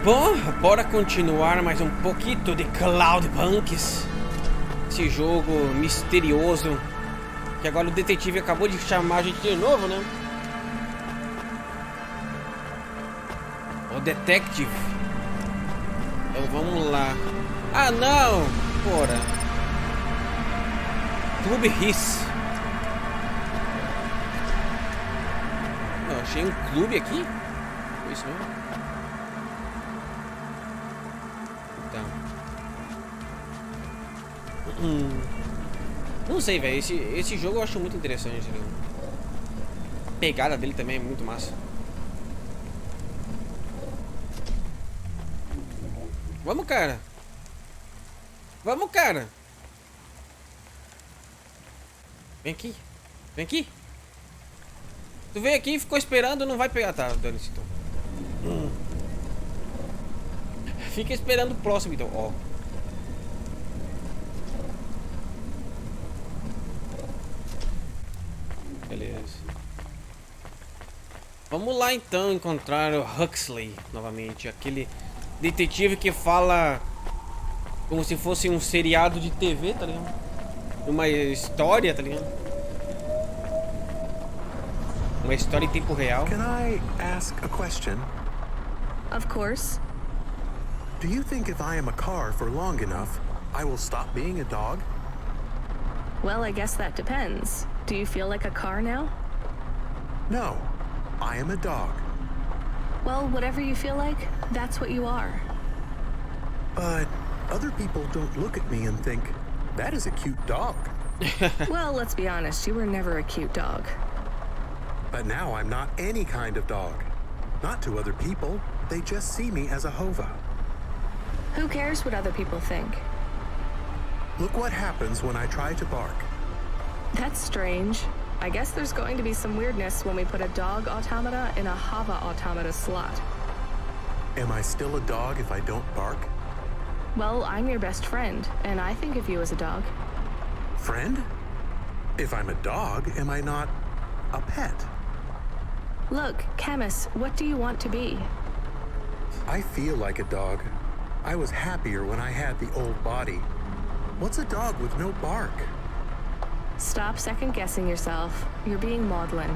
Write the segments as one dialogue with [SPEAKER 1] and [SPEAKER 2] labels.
[SPEAKER 1] Bom, bora continuar mais um pouquinho de Cloudpunk. Esse jogo misterioso. Que agora o detetive acabou de chamar a gente de novo, né? O detective. Então vamos lá. Ah, não! Porra. Clube Riss. Eu achei um clube aqui? Foi isso mesmo? Então. Não sei, velho. Esse jogo eu acho muito interessante. Né? A pegada dele também é muito massa. Vamos, cara. Vamos, cara. Vem aqui. Vem aqui. Tu veio aqui e ficou esperando, não vai pegar. Tá, dane-se então. Fica esperando o próximo então. Ó. Beleza. Vamos lá então encontrar o Huxley novamente. Aquele detetive que fala como se fosse um seriado de TV, tá ligado? Uma história, tá ligado? Uma história em tempo real.
[SPEAKER 2] Can I ask a question?
[SPEAKER 3] Of course.
[SPEAKER 2] Do you think if I am a car for long enough, I will stop being a dog?
[SPEAKER 3] Well, I guess that depends. Do you feel like a car now?
[SPEAKER 2] No, I am a dog.
[SPEAKER 3] Well, whatever you feel like, that's what you are.
[SPEAKER 2] But other people don't look at me and think, that is a cute dog.
[SPEAKER 3] Well, let's be honest, you were never a cute dog.
[SPEAKER 2] But now I'm not any kind of dog. Not to other people, they just see me as a hova.
[SPEAKER 3] Who cares what other people think?
[SPEAKER 2] Look what happens when I try to bark.
[SPEAKER 3] That's strange. I guess there's going to be some weirdness when we put a dog automata in a hava automata slot.
[SPEAKER 2] Am I still a dog if I don't bark?
[SPEAKER 3] Well, I'm your best friend, and I think of you as a dog.
[SPEAKER 2] Friend? If I'm a dog, am I not a pet?
[SPEAKER 3] Look, Camus, what do you want to be?
[SPEAKER 2] I feel like a dog. I was happier when I had the old body. What's a dog with no bark?
[SPEAKER 3] Stop second-guessing yourself. You're being maudlin.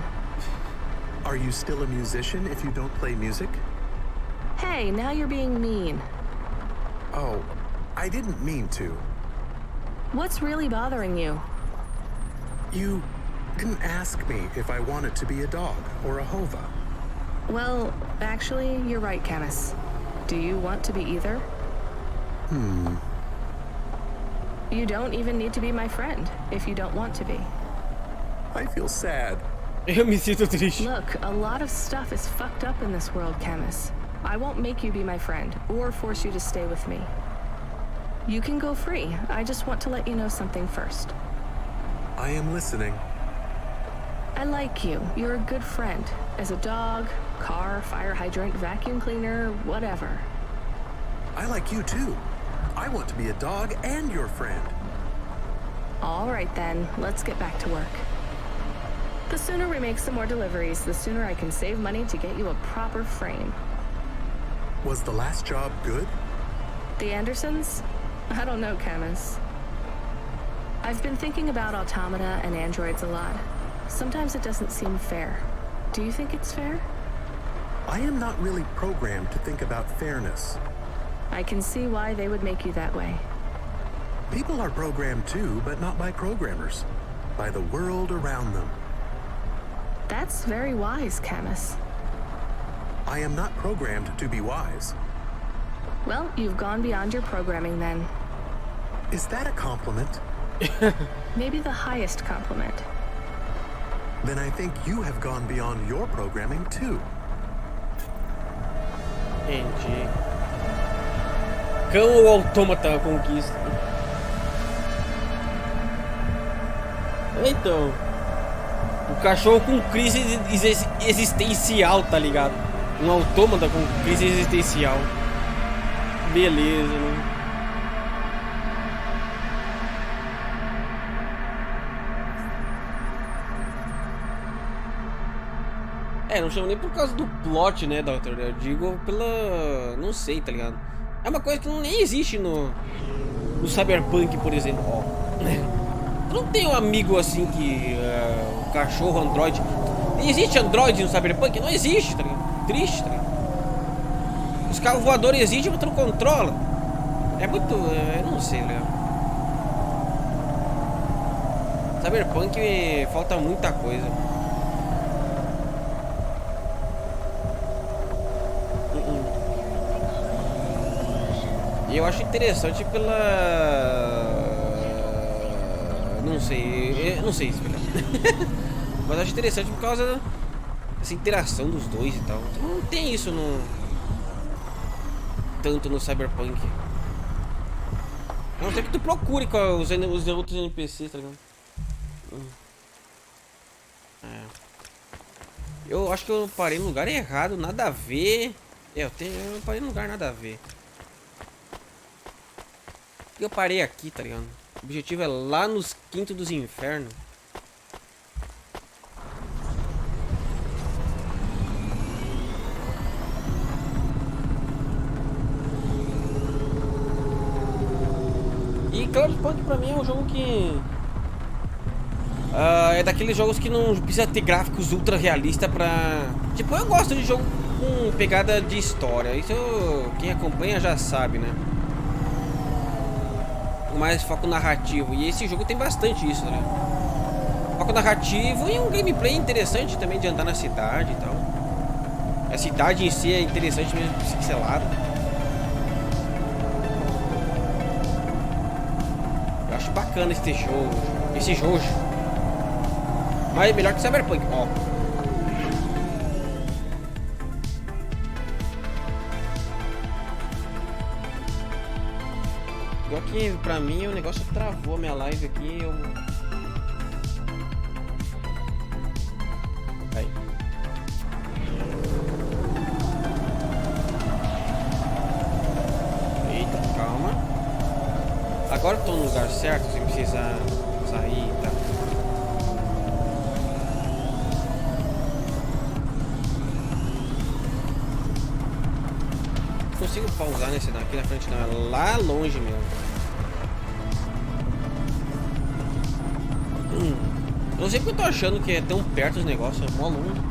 [SPEAKER 2] Are you still a musician if you don't play music?
[SPEAKER 3] Hey, now you're being mean.
[SPEAKER 2] Oh, I didn't mean to.
[SPEAKER 3] What's really bothering you?
[SPEAKER 2] You didn't ask me if I wanted to be a dog or a hova.
[SPEAKER 3] Well, actually, you're right, Camus. Do you want to be either? You don't even need to be my friend if you don't want to be.
[SPEAKER 2] I feel sad.
[SPEAKER 1] Eu me sinto triste.
[SPEAKER 3] Look, a lot of stuff is fucked up in this world, Camus. I won't make you be my friend or force you to stay with me. You can go free. I just want to let you know something first.
[SPEAKER 2] I am listening.
[SPEAKER 3] I like you. You're a good friend. As a dog, car, fire hydrant, vacuum cleaner, whatever.
[SPEAKER 2] I like you too. I want to be a dog and your friend.
[SPEAKER 3] All right then, let's get back to work. The sooner we make some more deliveries, the sooner I can save money to get you a proper frame.
[SPEAKER 2] Was the last job good?
[SPEAKER 3] The Andersons? I don't know, Camus. I've been thinking about automata and androids a lot. Sometimes it doesn't seem fair. Do you think it's fair?
[SPEAKER 2] I am not really programmed to think about fairness.
[SPEAKER 3] I can see why they would make you that way.
[SPEAKER 2] People are programmed too, but not by programmers. By the world around them.
[SPEAKER 3] That's very wise, Camus.
[SPEAKER 2] I am not programmed to be wise.
[SPEAKER 3] Well, you've gone beyond your programming then.
[SPEAKER 2] Is that a compliment?
[SPEAKER 3] Maybe the highest compliment.
[SPEAKER 2] Then I think you have gone beyond your programming too.
[SPEAKER 1] Entendi. Cão ou autômata conquista? Então, o cachorro com crise existencial, tá ligado? Um autômata com crise existencial. Beleza, né? Não chamo nem por causa do plot, né, Doutor? Eu digo pela... não sei, tá ligado? É uma coisa que nem existe no Cyberpunk, por exemplo. Ó, eu não tenho um amigo assim que... um cachorro android. Existe android no Cyberpunk? Não existe, tá ligado? Triste, tá ligado? Os carros voadores existem, mas tu não controla. É muito... eu não sei, né? Cyberpunk falta muita coisa. E eu acho interessante pela... não sei explicar. Mas eu acho interessante por causa dessa interação dos dois e tal. Então, não tem isso tanto no Cyberpunk. A não ser que tu procure com os outros NPCs, tá ligado? Eu acho que eu parei no lugar errado, nada a ver. Eu parei no lugar nada a ver. Eu parei aqui, tá ligado? O objetivo é lá nos quintos dos infernos. E Cloudpunk pra mim é um jogo que... é daqueles jogos que não precisa ter gráficos ultra realistas pra... Tipo, eu gosto de jogo com pegada de história. Isso quem acompanha já sabe, né? Mais foco narrativo. E esse jogo tem bastante isso, né? Foco narrativo e um gameplay interessante também de andar na cidade e tal. A cidade em si é interessante mesmo, pixelado. Eu acho bacana esse jogo. Mas é melhor que Cyberpunk, ó. Igual que pra mim o negócio travou a minha live aqui. Aí. Eita, calma. Agora eu tô no lugar certo, sem precisar sair, tá? Consigo pausar nesse daqui na frente, não, é lá longe mesmo. Eu não sei porque eu tô achando que é tão perto os negócios, é mó longe.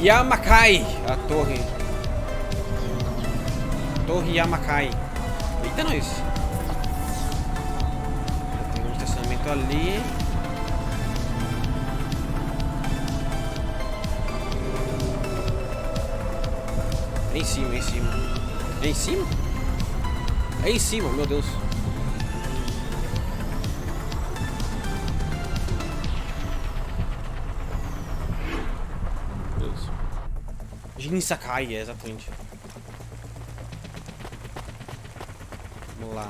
[SPEAKER 1] Yamakai, a torre. Torre Yamakai. Eita, nós. Tem um estacionamento ali. É em cima, é em cima. É em cima? É em cima, meu Deus. Jin Sakai, exatamente. Vamos lá.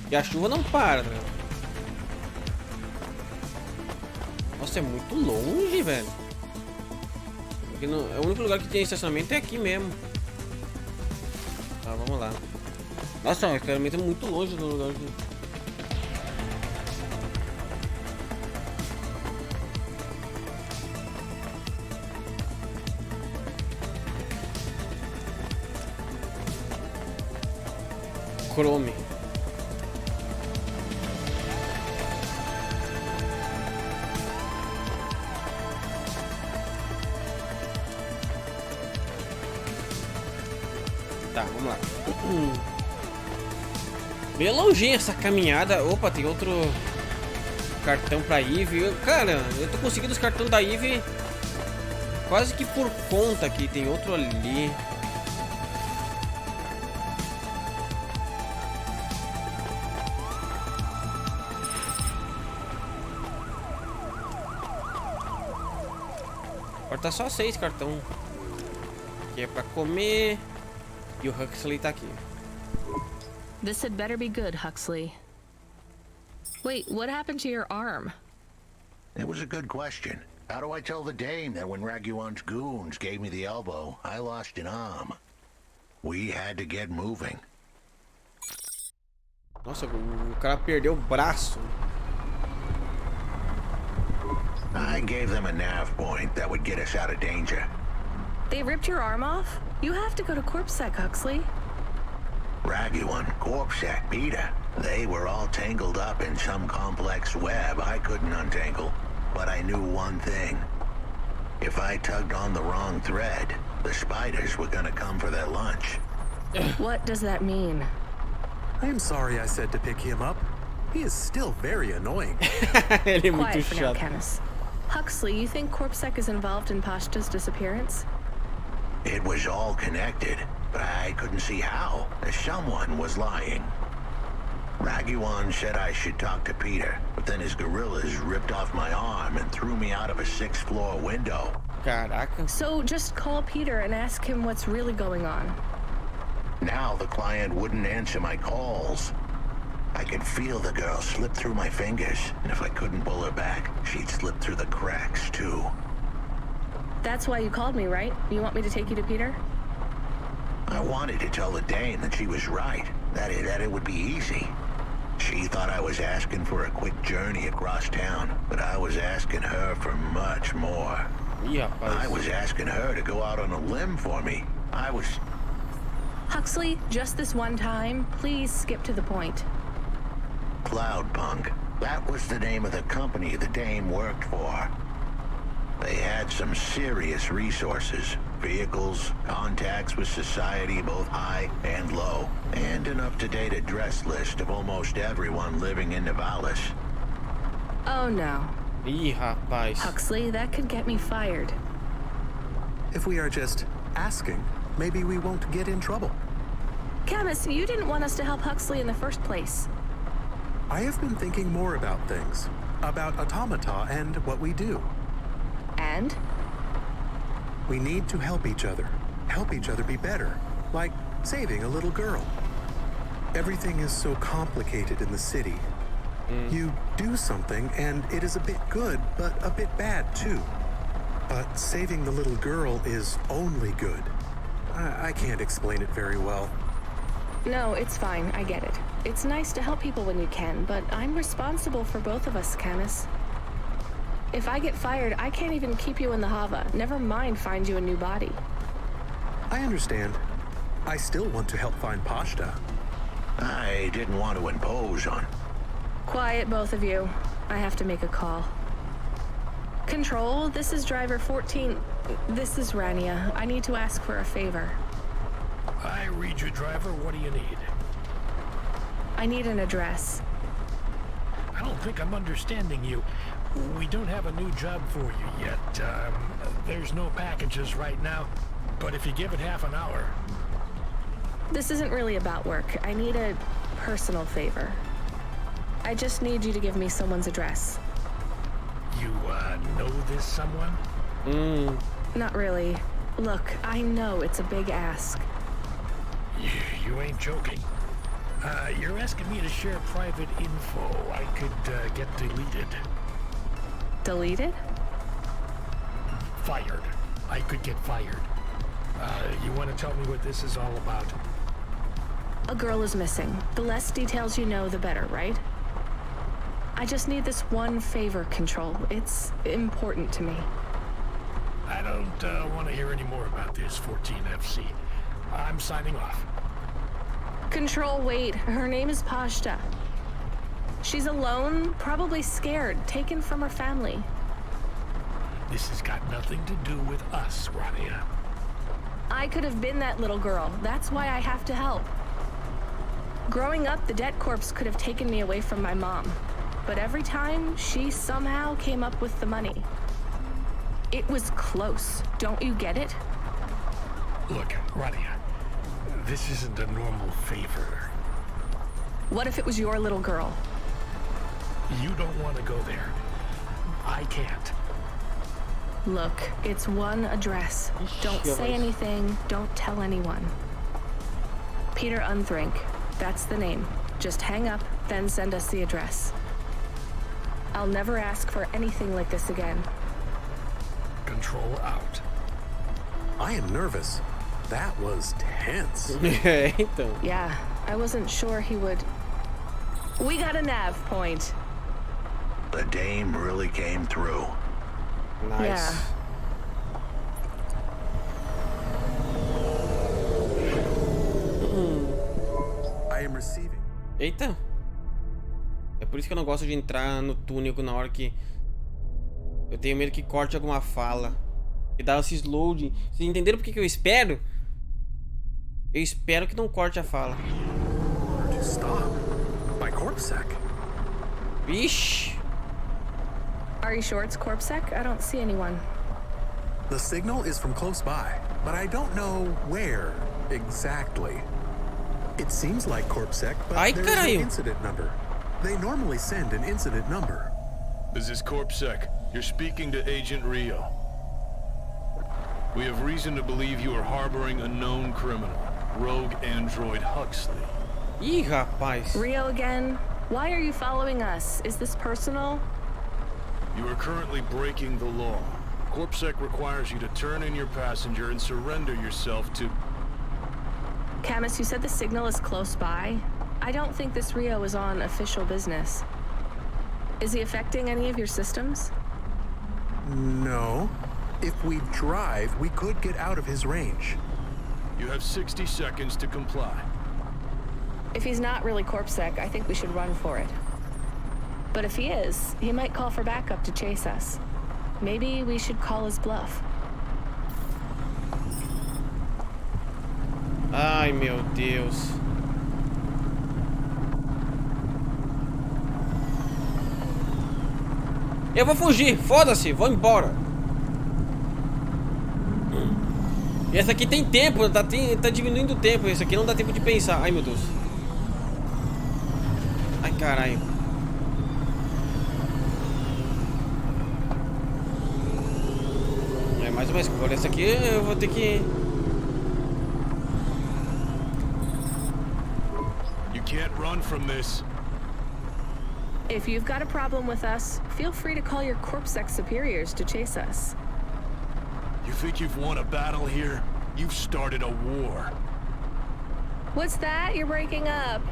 [SPEAKER 1] E a chuva não para, né? Nossa, é muito longe, velho. Porque não, é o único lugar que tem estacionamento é aqui mesmo. Tá, vamos lá. Nossa, o estacionamento é muito longe do lugar aqui. Chrome. Tá, vamos lá. Meio longinha essa caminhada. Opa, tem outro cartão pra Eve. Cara, eu tô conseguindo os cartões da Eve quase que por conta aqui. Tem outro ali. Falta só 6 cartão. Aqui é pra comer. E o Huxley tá aqui.
[SPEAKER 3] This had better be good, Huxley. Wait, what happened to your arm?
[SPEAKER 4] It was a good question. How do I tell the dame that when Raguan's goons gave me the elbow, I lost an arm? We had to get moving.
[SPEAKER 1] Nossa, o cara perdeu o braço.
[SPEAKER 4] I gave them a nav point that would get us out of danger.
[SPEAKER 3] They ripped your arm off? You have to go to CorpSec, Huxley.
[SPEAKER 4] Raguan, Corpsec, Peter. They were all tangled up in some complex web I couldn't untangle. But I knew one thing. If I tugged on the wrong thread, the spiders were gonna come for their lunch.
[SPEAKER 3] What does that mean?
[SPEAKER 2] I am sorry I said to pick him up. He is still very annoying.
[SPEAKER 1] Ele é muito
[SPEAKER 3] Quiet for now,
[SPEAKER 1] chato.
[SPEAKER 3] Camus. Huxley, you think CorpSec is involved in Pashta's disappearance?
[SPEAKER 4] It was all connected, but I couldn't see how. Someone was lying. Raguan said I should talk to Peter, but then his gorillas ripped off my arm and threw me out of a 6th-floor window.
[SPEAKER 1] Caraca.
[SPEAKER 3] So just call Peter and ask him what's really going on.
[SPEAKER 4] Now the client wouldn't answer my calls. I could feel the girl slip through my fingers, and if I couldn't pull her back, she'd slip through the cracks, too.
[SPEAKER 3] That's why you called me, right? You want me to take you to Peter?
[SPEAKER 4] I wanted to tell the Dane that she was right, that it would be easy. She thought I was asking for a quick journey across town, but I was asking her for much more.
[SPEAKER 1] Ih,
[SPEAKER 4] I
[SPEAKER 1] rapaz.
[SPEAKER 4] was asking her to go out on a limb for me. I was...
[SPEAKER 3] Huxley, just this one time, please skip to the point.
[SPEAKER 4] Cloudpunk. That was the name of the company the Dame worked for. They had some serious resources. Vehicles, contacts with society both high and low, and an up-to-date address list of almost everyone living in Nivalis.
[SPEAKER 3] Oh no.
[SPEAKER 1] Ih, rapaz.
[SPEAKER 3] Huxley, that could get me fired.
[SPEAKER 2] If we are just asking, maybe we won't get in trouble.
[SPEAKER 3] Camus, you didn't want us to help Huxley in the first place.
[SPEAKER 2] I have been thinking more about things. About automata and what we do.
[SPEAKER 3] And?
[SPEAKER 2] We need to help each other be better, like saving a little girl. Everything is so complicated in the city. You do something and it is a bit good, but a bit bad too. But saving the little girl is only good. I can't explain it very well.
[SPEAKER 3] No, it's fine. I get it. It's nice to help people when you can, but I'm responsible for both of us, Camus. If I get fired, I can't even keep you in the Hava. Never mind find you a new body.
[SPEAKER 2] I understand. I still want to help find Pashta.
[SPEAKER 4] I didn't want to impose on...
[SPEAKER 3] Quiet, both of you. I have to make a call. Control, this is driver 14. This is Rania. I need to ask for a favor.
[SPEAKER 5] I read you, driver. What do you need?
[SPEAKER 3] I need an address.
[SPEAKER 5] I don't think I'm understanding you. We don't have a new job for you yet. There's no packages right now, but if you give it half an hour...
[SPEAKER 3] This isn't really about work. I need a personal favor. I just need you to give me someone's address.
[SPEAKER 5] You, know this someone?
[SPEAKER 3] Not really. Look, I know it's a big ask.
[SPEAKER 5] You ain't joking. You're asking me to share private info I could, get deleted.
[SPEAKER 3] Deleted?
[SPEAKER 5] Fired. I could get fired. You want to tell me what this is all about?
[SPEAKER 3] A girl is missing. The less details you know, the better, right? I just need this one favor, Control. It's important to me.
[SPEAKER 5] I don't, want to hear any more about this, 14FC. I'm signing off.
[SPEAKER 3] Control, wait. Her name is Pashta. She's alone, probably scared, taken from her family.
[SPEAKER 5] This has got nothing to do with us, Rania.
[SPEAKER 3] I could have been that little girl. That's why I have to help. Growing up, the debt corps could have taken me away from my mom. But every time, she somehow came up with the money. It was close. Don't you get it?
[SPEAKER 5] Look, Rania, this isn't a normal favor.
[SPEAKER 3] What if it was your little girl?
[SPEAKER 5] You don't want to go there. I can't.
[SPEAKER 3] Look, it's one address. Don't say anything. Don't tell anyone. Peter Unthrink. That's the name. Just hang up, then send us the address. I'll never ask for anything like this again.
[SPEAKER 5] Control out.
[SPEAKER 2] I am nervous. That was tense.
[SPEAKER 1] É, então.
[SPEAKER 3] Yeah, I wasn't sure he would. We got a nav point.
[SPEAKER 4] The dame really came through.
[SPEAKER 1] Nice.
[SPEAKER 3] Yeah.
[SPEAKER 2] I am receiving.
[SPEAKER 1] Eita. É por isso que eu não gosto de entrar no túnel na hora que... Eu tenho medo que corte alguma fala. E dá esse load. Vocês entenderam por que eu espero? Eu espero que não corte a fala.
[SPEAKER 2] To stop. My corpsec.
[SPEAKER 1] Vixe.
[SPEAKER 3] Are you sure it's Corpsec? I don't see anyone.
[SPEAKER 2] The signal is from close by, but I don't know where exactly. It seems like corpsec, but
[SPEAKER 1] Ay,
[SPEAKER 2] there's no
[SPEAKER 1] carajo.
[SPEAKER 2] incident number. They normally send an incident number.
[SPEAKER 6] This is CorpSec. You're speaking to Agent Rio. We have reason to believe you are harboring a known criminal, rogue android Huxley.
[SPEAKER 1] Ih, rapaz.
[SPEAKER 3] Rio again? Why are you following us? Is this personal?
[SPEAKER 6] You are currently breaking the law. CorpSec requires you to turn in your passenger and surrender yourself to...
[SPEAKER 3] Camus, you said the signal is close by. I don't think this Rio is on official business. Is he affecting any of your systems?
[SPEAKER 2] No. If we drive, we could get out of his range.
[SPEAKER 6] You have 60 seconds to comply.
[SPEAKER 3] If he's not really Corpsec, I think we should run for it. But if he is, he might call for backup to chase us. Maybe we should call his bluff.
[SPEAKER 1] Ai, meu Deus. Eu vou fugir, foda-se, vou embora. E essa aqui tem tempo, tá diminuindo o tempo. Esse aqui não dá tempo de pensar. Ai, meu Deus. Ai, caralho. É mais uma escolha. Essa aqui eu vou ter que...
[SPEAKER 6] You can't run from this.
[SPEAKER 3] If you've got a problem with us, feel free to call your Corpsec superiors to chase us.
[SPEAKER 6] You think you've won a battle here? You've started a war.
[SPEAKER 3] What's that? You're breaking up.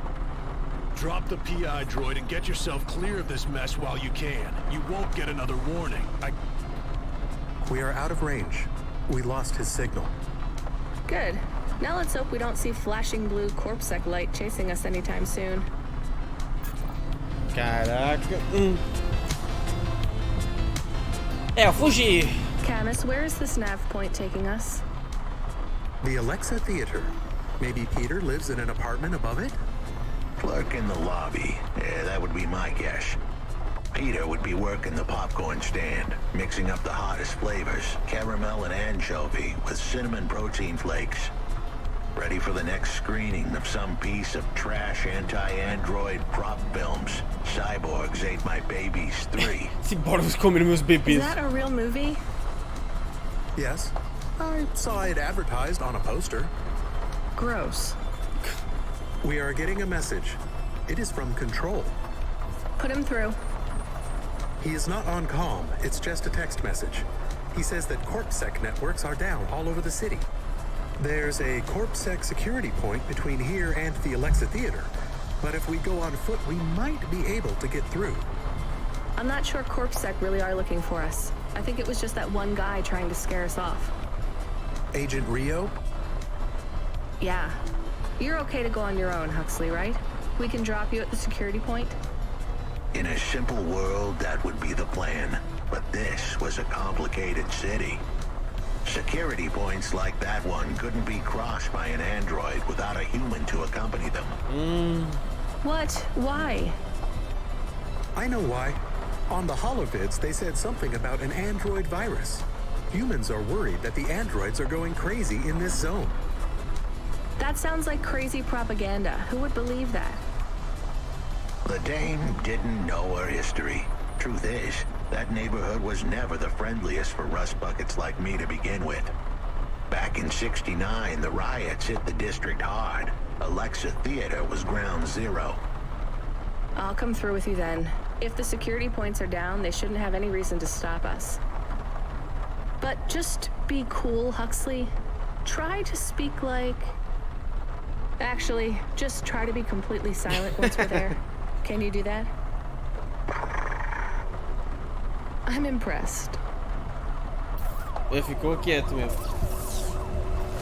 [SPEAKER 6] Drop the PI droid and get yourself clear of this mess while you can. You won't get another warning.
[SPEAKER 2] We are out of range. We lost his signal.
[SPEAKER 3] Good. Now let's hope we don't see flashing blue Corpsec light chasing us anytime soon.
[SPEAKER 1] Caraca. É, eu fugi.
[SPEAKER 3] Camus, where is this nav point taking us?
[SPEAKER 2] The Alexa Theater. Maybe Peter lives in an apartment above it?
[SPEAKER 4] Clerk in the lobby. Yeah, that would be my guess. Peter would be working the popcorn stand, mixing up the hottest flavors, caramel and anchovy with cinnamon protein flakes. Ready for the next screening of some piece of trash anti-android prop films. Cyborgs Ate My Babies 3.
[SPEAKER 1] Cyborgs comendo meus
[SPEAKER 3] Is
[SPEAKER 1] bebês.
[SPEAKER 3] that a real movie?
[SPEAKER 2] Yes. I saw it advertised on a poster.
[SPEAKER 3] Gross.
[SPEAKER 2] We are getting a message. It is from Control.
[SPEAKER 3] Put him through.
[SPEAKER 2] He is not on comm. It's just a text message. He says that CorpSec networks are down all over the city. There's a CorpSec security point between here and the Alexa Theater. But if we go on foot, we might be able to get through.
[SPEAKER 3] I'm not sure Corpsec really are looking for us. I think it was just that one guy trying to scare us off.
[SPEAKER 2] Agent Rio?
[SPEAKER 3] Yeah. You're okay to go on your own, Huxley, right? We can drop you at the security point?
[SPEAKER 4] In a simple world, that would be the plan. But this was a complicated city. Security points like that one couldn't be crossed by an android without a human to accompany them.
[SPEAKER 3] What? Why?
[SPEAKER 2] I know why. On the holovids, they said something about an android virus. Humans are worried that the androids are going crazy in this zone.
[SPEAKER 3] That sounds like crazy propaganda. Who would believe that?
[SPEAKER 4] The dame didn't know her history. Truth is, that neighborhood was never the friendliest for rust buckets like me to begin with. Back in '69, the riots hit the district hard. Alexa Theater was ground zero.
[SPEAKER 3] I'll come through with you then. If the security points are down, they shouldn't have any reason to stop us. But just be cool, Huxley. Try to speak like... Actually, just try to be completely silent once we're there. Can you do that? I'm impressed.
[SPEAKER 1] Ele ficou quieto mesmo.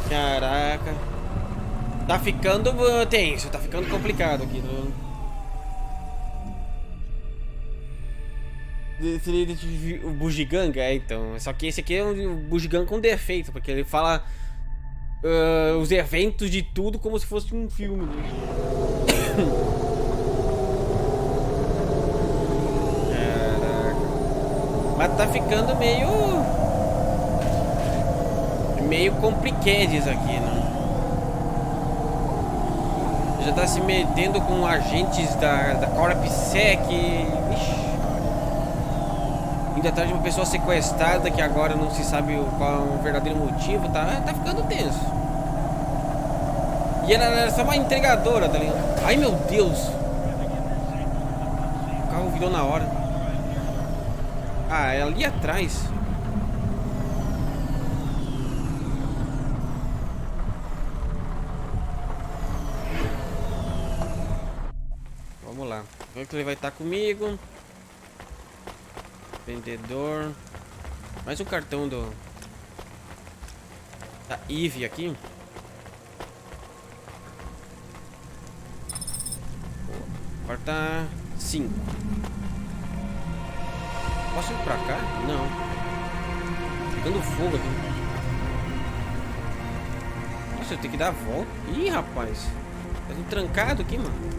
[SPEAKER 1] Caraca. Tá ficando tenso, tá ficando complicado aqui. Seria o bugiganga, então. Só que esse aqui é um bugiganga com defeito, porque ele fala os eventos de tudo como se fosse um filme. Né? Caraca. Mas tá ficando meio complicados aqui, né? Já tá se metendo com agentes da Corpsec. Ixi. Indo atrás de uma pessoa sequestrada que agora não se sabe qual é o verdadeiro motivo. Tá ficando tenso. E ela era só uma entregadora, tá ligado? Ai, meu Deus. O carro virou na hora. Ah, é ali atrás. Vamos lá. Vamos que ele vai estar comigo. Vendedor. Mais um cartão da Eve aqui. Porta 5. Posso ir pra cá? Não. Pegando fogo aqui. Nossa, eu tenho que dar a volta. Ih, rapaz. Tá tudo trancado aqui, mano.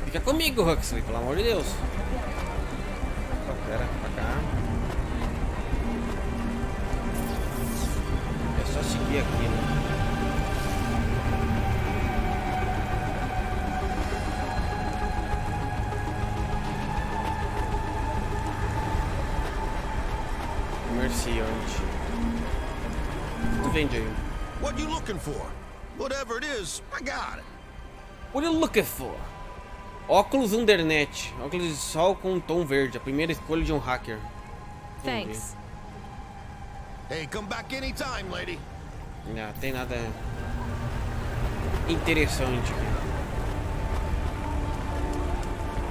[SPEAKER 1] Fica comigo, Huxley, pelo amor de Deus. Pera, pra cá. É só seguir aqui, né? Comerciante. Tu vende aí.
[SPEAKER 7] What you looking for? Whatever it is, I got it.
[SPEAKER 1] What are you looking for? Óculos Undernet. Óculos de sol com tom verde. A primeira escolha de um hacker.
[SPEAKER 3] Thanks.
[SPEAKER 7] Hey, come back anytime, lady.
[SPEAKER 1] Não, tem nada interessante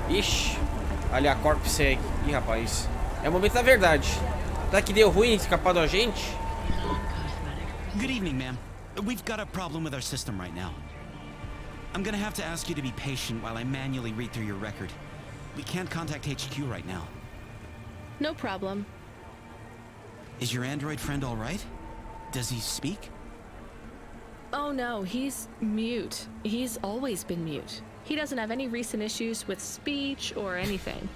[SPEAKER 1] aqui. Ixi. Ali a Corp segue. Ih, rapaz. É o momento da verdade. Será que deu ruim escapar do agente?
[SPEAKER 8] Good evening, ma'am. We've got a problem with our system right now. I'm gonna have to ask you to be patient while I manually read through your record. We can't contact HQ right now.
[SPEAKER 3] No problem.
[SPEAKER 8] Is your android friend all right? Does he speak?
[SPEAKER 3] Oh no, he's mute. He's always been mute. He doesn't have any recent issues with speech or anything.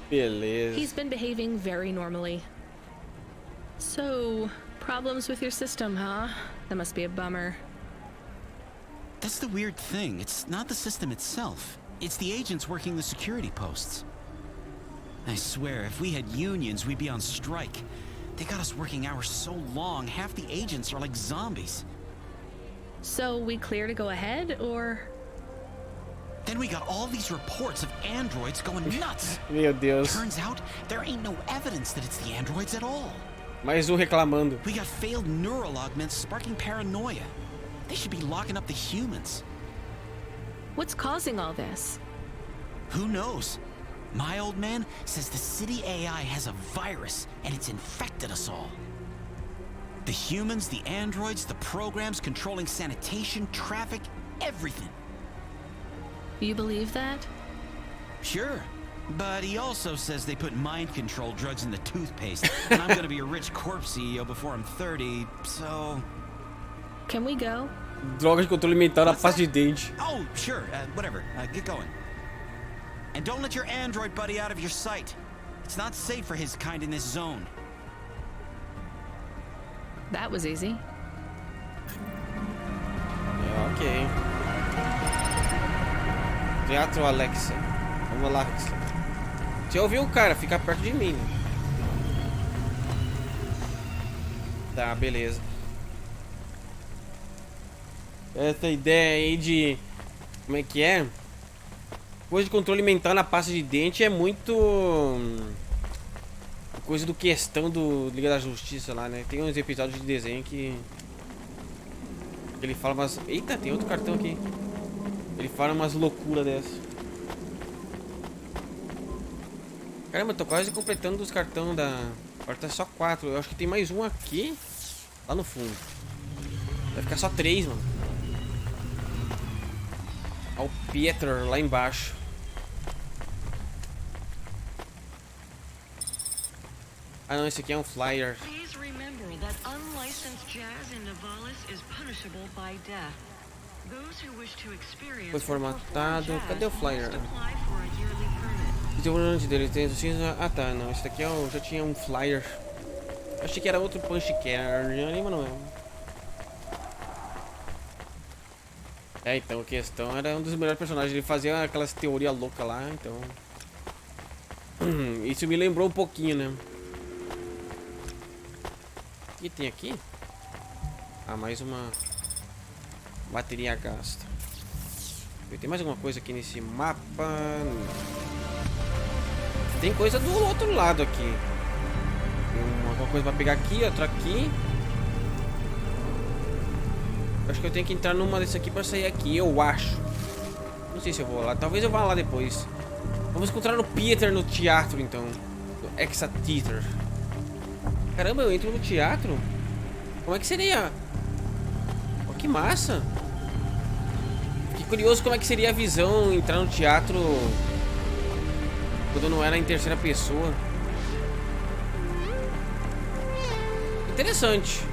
[SPEAKER 1] Beleza.
[SPEAKER 3] He's been behaving very normally. So, problems with your system, huh? That must be a bummer.
[SPEAKER 8] That's the weird thing. It's not the system itself. It's the agents working the security posts. I swear, if we had unions, we'd be on strike. They got us working hours so long, half the agents are like zombies.
[SPEAKER 3] So, we clear to go ahead, or...?
[SPEAKER 8] Then we got all these reports of androids going nuts.
[SPEAKER 1] Meu Deus.
[SPEAKER 8] Turns out, there ain't no evidence that it's the androids at all.
[SPEAKER 1] Mais reclamando.
[SPEAKER 8] We got failed neural augments sparking paranoia. They should be locking up the humans.
[SPEAKER 3] What's causing all this?
[SPEAKER 8] Who knows? My old man says the city AI has a virus and it's infected us all. The humans, the androids, the programs controlling sanitation, traffic, everything.
[SPEAKER 3] You believe that?
[SPEAKER 8] Sure. But he also says they put mind control drugs in the toothpaste. And I'm gonna be a rich corp CEO before I'm 30, so...
[SPEAKER 3] Can we go?
[SPEAKER 1] Droga de controle mental na pasta de dente.
[SPEAKER 8] Oh, sure. Whatever. Get going. And don't let your android buddy out of your sight. It's not safe for his kind in this zone.
[SPEAKER 3] That was easy.
[SPEAKER 1] Ok. Teatro Alexa. Vamos lá, Alexa. Você ouviu o cara, fica perto de mim. Tá, beleza. Essa ideia aí de... Como é que é? Coisa de controle mental na pasta de dente é muito... coisa do questão do Liga da Justiça lá, né? Tem uns episódios de desenho que... ele fala umas... Eita, tem outro cartão aqui. Ele fala umas loucuras dessas. Caramba, eu tô quase completando os cartões da... Agora tá só 4. Eu acho que tem mais um aqui. Lá no fundo. Vai ficar só 3, mano. Olha o Pieter lá embaixo. Ah não, esse aqui é um flyer.
[SPEAKER 9] Please remember that unlicensed jazz in Navalis is punishable by death. Those who wish to experience
[SPEAKER 1] Foi formatado. Cadê o flyer?
[SPEAKER 9] must apply for a yearly permit.
[SPEAKER 1] Esse é o volante dele. Tem... Ah tá, não. Esse daqui é o... já tinha um flyer. Eu achei que era outro punch card ali, mas não é. É, então a questão era um dos melhores personagens. Ele fazia aquelas teorias loucas lá, então... Isso me lembrou um pouquinho, né? O que tem aqui? Ah, mais uma bateria gasta. Tem mais alguma coisa aqui nesse mapa? Tem coisa do outro lado aqui. Tem alguma coisa pra pegar aqui, outra aqui. Acho que eu tenho que entrar numa desse aqui pra sair aqui, eu acho. Não sei se eu vou lá, talvez eu vá lá depois. Vamos encontrar o Pieter no teatro, então. No Exa-Theater. Caramba, eu entro no teatro? Como é que seria? Oh, que massa! Que curioso como é que seria a visão entrar no teatro quando não era em terceira pessoa. Interessante.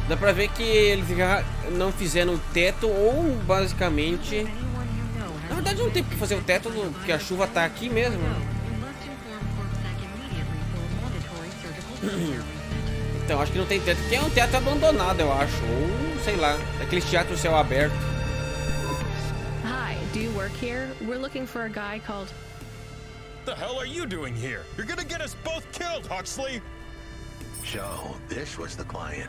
[SPEAKER 1] Dá pra ver que eles já não fizeram o teto ou basicamente... Na verdade não tem porque fazer o teto porque a chuva tá aqui mesmo. Então acho que não tem teto, porque é um teatro abandonado, eu acho. Ou sei lá, aqueles teatros céu aberto.
[SPEAKER 3] Hi, do you work here? We're looking for a guy called...
[SPEAKER 7] The hell are you doing here? You're gonna get us both killed, Huxley!
[SPEAKER 4] So, this was the client.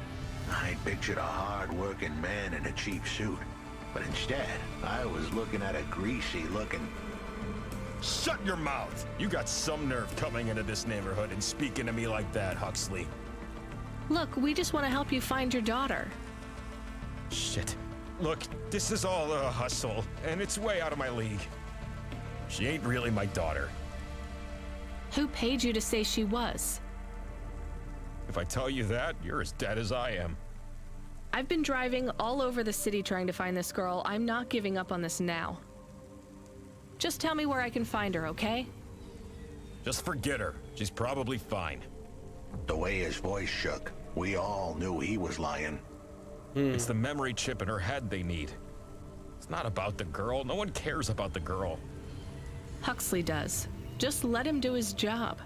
[SPEAKER 4] I pictured a hard-working man in a cheap suit. But instead, I was looking at a greasy-looking...
[SPEAKER 7] Shut your mouth! You got some nerve coming into this neighborhood and speaking to me like that, Huxley.
[SPEAKER 3] Look, we just want to help you find your daughter.
[SPEAKER 7] Shit. Look, this is all a hustle, and it's way out of my league. She ain't really my daughter.
[SPEAKER 3] Who paid you to say she was?
[SPEAKER 7] If I tell you that, you're as dead as I am.
[SPEAKER 3] I've been driving all over the city trying to find this girl. I'm not giving up on this now. Just tell me where I can find her, okay?
[SPEAKER 7] Just forget her. She's probably fine.
[SPEAKER 4] The way his voice shook, we all knew he was lying.
[SPEAKER 7] It's the memory chip in her head they need. It's not about the girl. No one cares about the girl.
[SPEAKER 3] Huxley does. Just let him do his job.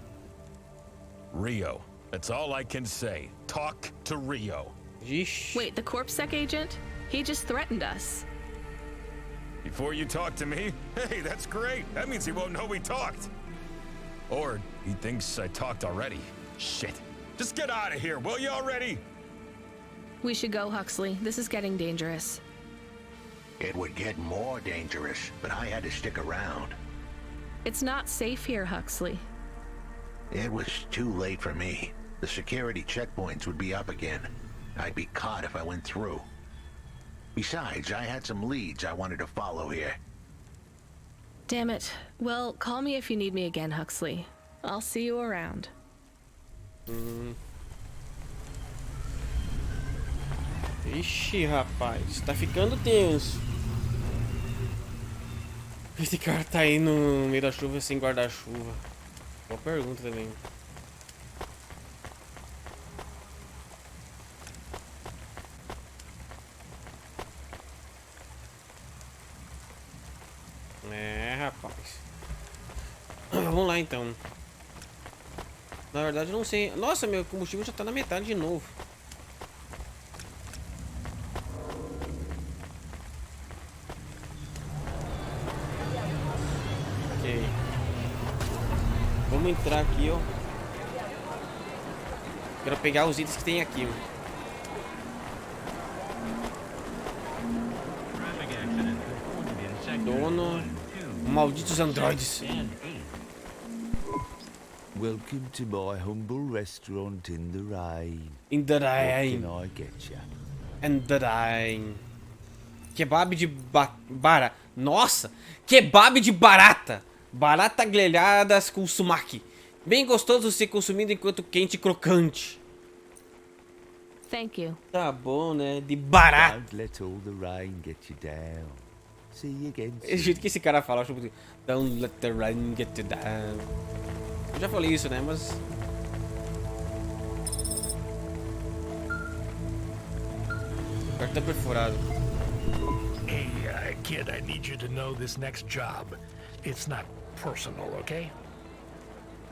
[SPEAKER 7] Rio. That's all I can say. Talk to Rio.
[SPEAKER 1] Ixi.
[SPEAKER 3] Wait, the CorpSec agent? He just threatened us.
[SPEAKER 7] Before you talk to me? Hey, that's great. That means he won't know we talked. Or he thinks I talked already. Shit. Just get out of here, will you already?
[SPEAKER 3] We should go, Huxley. This is getting dangerous.
[SPEAKER 4] It would get more dangerous, but I had to stick around.
[SPEAKER 3] It's not safe here, Huxley.
[SPEAKER 4] It was too late for me. The security checkpoints would be up again. I'd be caught if I went through. Besides, I had some leads I wanted to follow here.
[SPEAKER 3] Damn it. Well, call me if you need me again, Huxley. I'll see you around.
[SPEAKER 1] Ixi, rapaz, tá ficando tenso. Esse cara tá aí no meio da chuva sem guarda-chuva. Boa pergunta também. É, rapaz. Vamos lá então. Na verdade eu não sei. Nossa, meu combustível já tá na metade de novo. entrar aqui, ó. Quero pegar os itens que tem aqui, ó. Dono. Malditos androides.
[SPEAKER 10] Welcome to my humble restaurant in the rain.
[SPEAKER 1] In the
[SPEAKER 10] What
[SPEAKER 1] rain.
[SPEAKER 10] can I get ya?
[SPEAKER 1] In the rain. Kebab de barata. Nossa! Kebab de barata. Barata grelhadas com sumaki. Bem gostoso de ser consumido enquanto quente e crocante.
[SPEAKER 3] Thank you.
[SPEAKER 1] Tá bom, né? De barata.
[SPEAKER 10] Don't let all the rain get you down. See you again
[SPEAKER 1] Esse jeito que esse cara fala, eu acho muito... Don't let the rain get you down. Eu já falei isso, né? Mas... O cartão perfurado.
[SPEAKER 5] Hey, kid, I need you to know this next job. It's not personal, okay?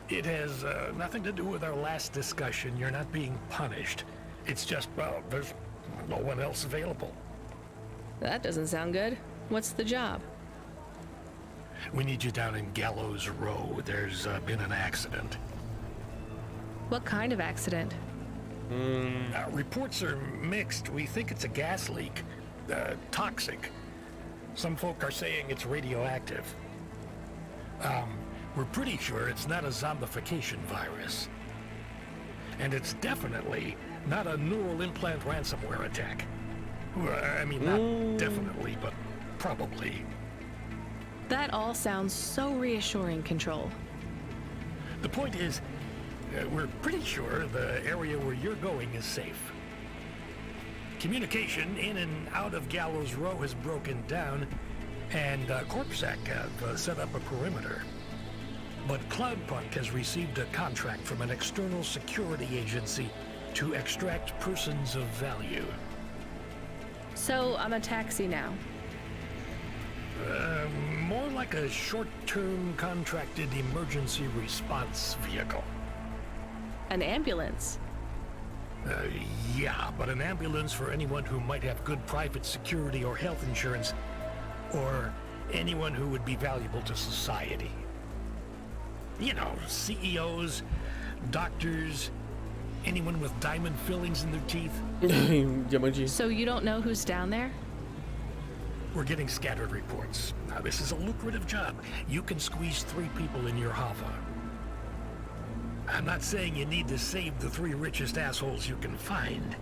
[SPEAKER 5] It has nothing to do with our last discussion. You're not being punished. It's just, well, there's no one else available.
[SPEAKER 3] That doesn't sound good. What's the job?
[SPEAKER 5] We need you down in Gallows Row. There's been an accident.
[SPEAKER 3] What kind of accident?
[SPEAKER 5] Reports are mixed. We think it's a gas leak. Toxic. Some folk are saying it's radioactive. We're pretty sure it's not a zombification virus. And it's definitely not a neural implant ransomware attack. I mean, not definitely, but probably.
[SPEAKER 3] That all sounds so reassuring, Control.
[SPEAKER 5] The point is, we're pretty sure the area where you're going is safe. Communication in and out of Gallows Row has broken down, and Corpsec have set up a perimeter. But Cloudpunk has received a contract from an external security agency to extract persons of value.
[SPEAKER 3] So I'm a taxi now.
[SPEAKER 5] More like a short-term contracted emergency response vehicle.
[SPEAKER 3] An ambulance.
[SPEAKER 5] Yeah, but an ambulance for anyone who might have good private security or health insurance, or anyone who would be valuable to society. You know, CEOs, doctors, anyone with diamond fillings in their teeth.
[SPEAKER 3] So you don't know who's down there?
[SPEAKER 5] We're getting scattered reports. Now, this is a lucrative job. You can squeeze 3 people in your hover. I'm not saying you need to save the 3 richest assholes you can find.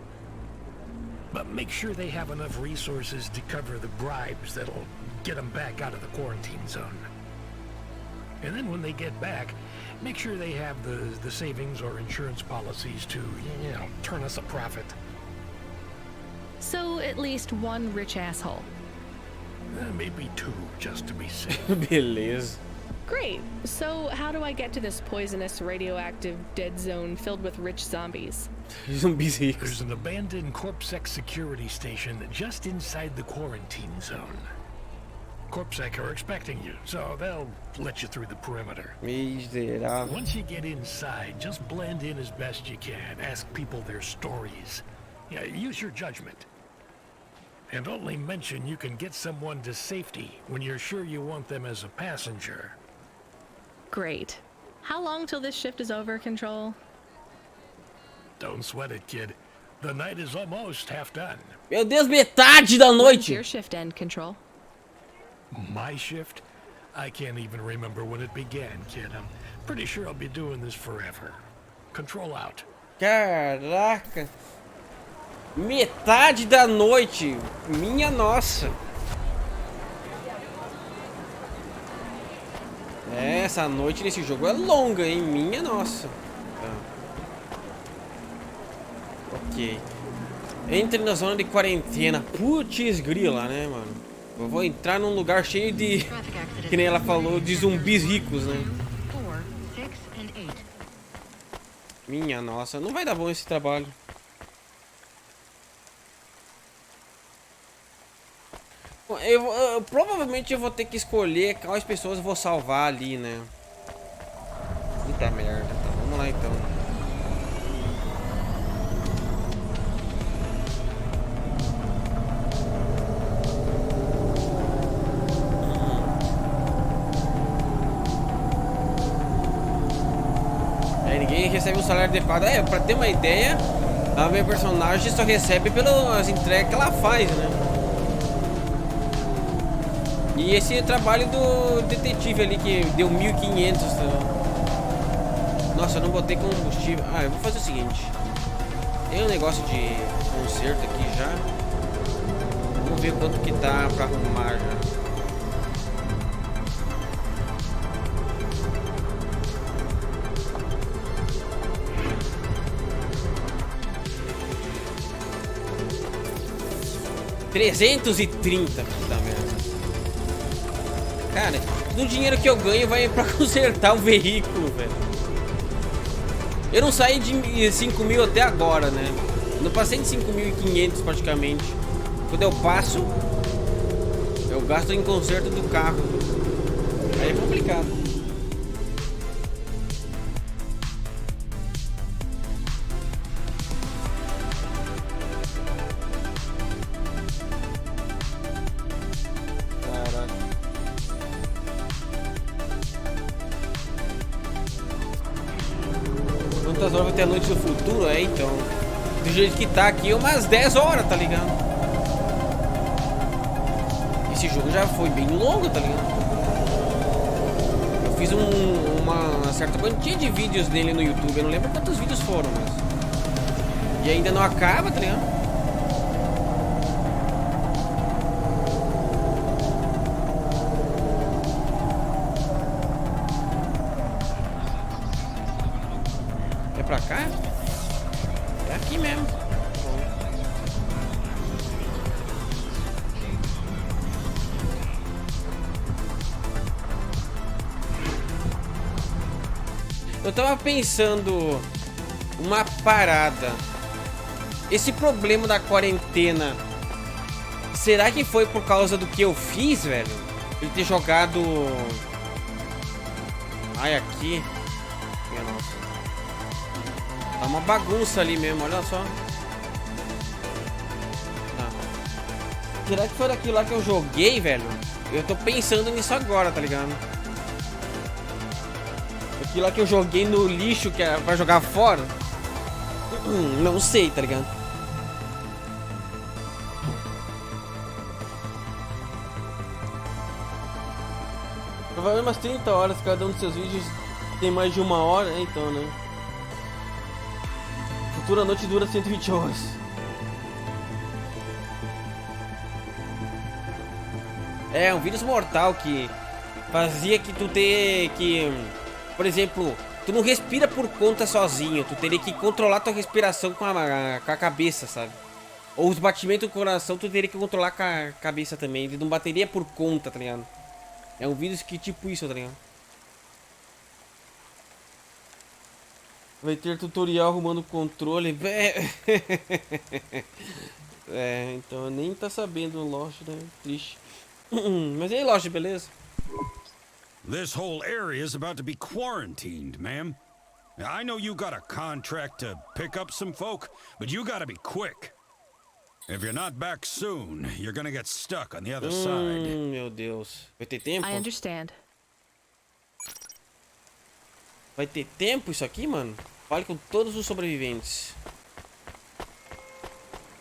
[SPEAKER 5] But make sure they have enough resources to cover the bribes that'll get them back out of the quarantine zone. And then when they get back, make sure they have the savings or insurance policies to, you know, turn us a profit.
[SPEAKER 3] So at least 1 rich asshole.
[SPEAKER 5] Maybe 2, just to be safe.
[SPEAKER 1] Beleza.
[SPEAKER 3] Great. So how do I get to this poisonous, radioactive, dead zone filled with rich zombies?
[SPEAKER 1] Zumbis ricos.
[SPEAKER 5] There's an abandoned Corpsec security station just inside the quarantine zone. Corpsec are expecting you, so they'll let you through the perimeter.
[SPEAKER 1] Miserável.
[SPEAKER 5] Once you get inside, just blend in as best you can. Ask people their stories. Yeah, use your judgment. And only mention you can get someone to safety when you're sure you want them as a passenger.
[SPEAKER 3] Great. How long till this shift is over, Control?
[SPEAKER 5] Don't sweat it, kid. The night is almost half done.
[SPEAKER 1] Meu Deus, metade da
[SPEAKER 3] When's
[SPEAKER 1] noite.
[SPEAKER 3] your shift end, Control?
[SPEAKER 5] My shift? I can't even remember when it began, kid. I'm pretty sure I'll be doing this forever. Control out.
[SPEAKER 1] Caraca. Metade da noite. Minha nossa. Essa noite nesse jogo é longa, hein? Minha nossa. Tá. Ok. Entre na zona de quarentena. Putz grila, né, mano? Eu vou entrar num lugar cheio de... Que nem ela falou, de zumbis ricos, né?
[SPEAKER 9] 4, 6, and 8.
[SPEAKER 1] Minha nossa, não vai dar bom esse trabalho. Provavelmente eu vou ter que escolher quais pessoas eu vou salvar ali, né? Puta merda, tá, vamos lá então. Quem recebe um salário adequado. Pra ter uma ideia, a minha personagem só recebe pelas entregas que ela faz, né? E esse trabalho do detetive ali que deu 1.500. Nossa, eu não botei combustível. Eu vou fazer o seguinte. Tem um negócio de conserto aqui já. Vamos ver quanto que tá pra arrumar já. $330, puta merda. Cara, do dinheiro que eu ganho vai pra consertar o veículo, velho. Eu não saí de 5 mil até agora, né? Eu não passei de 5.500 praticamente. Quando eu passo, eu gasto em conserto do carro. Aí é complicado. Quantas horas vai ter a noite do futuro? Então, do jeito que tá aqui, umas 10 horas, tá ligado? Esse jogo já foi bem longo, tá ligado? Eu fiz uma certa quantia de vídeos dele no YouTube. Eu não lembro quantos vídeos foram, mas... E ainda não acaba, tá ligado? Pra cá? É aqui mesmo. Eu tava pensando uma parada. Esse problema da quarentena, será que foi por causa do que eu fiz, velho? Ele ter jogado... aqui. Minha nossa. Tá uma bagunça ali mesmo, olha só. Será que foi daquilo lá que eu joguei, velho? Eu tô pensando nisso agora, tá ligado? Aquilo lá que eu joguei no lixo que é pra jogar fora. Não sei, tá ligado? Provavelmente umas 30 horas cada um dos seus vídeos tem mais de 1 hora, então, né? Futura noite dura 120 horas. É, um vírus mortal que fazia que tu ter que... Por exemplo, tu não respira por conta sozinho. Tu teria que controlar tua respiração com a cabeça, sabe? Ou os batimentos do coração tu teria que controlar com a cabeça também. Ele não bateria por conta, tá ligado? É um vírus que tipo isso, tá ligado? Vai ter tutorial arrumando o controle. Então nem tá sabendo o Lost, né? Triste. Mas e aí, Lost, beleza?
[SPEAKER 7] This whole area is about to be quarantined, ma'am. I know you got a contract to pick up some folk, but you gotta be quick. If you're not back soon, you're gonna get stuck on the other side.
[SPEAKER 1] Meu Deus. Vai ter tempo?
[SPEAKER 3] I understand.
[SPEAKER 1] Vai ter tempo isso aqui, mano? Fale com todos os sobreviventes.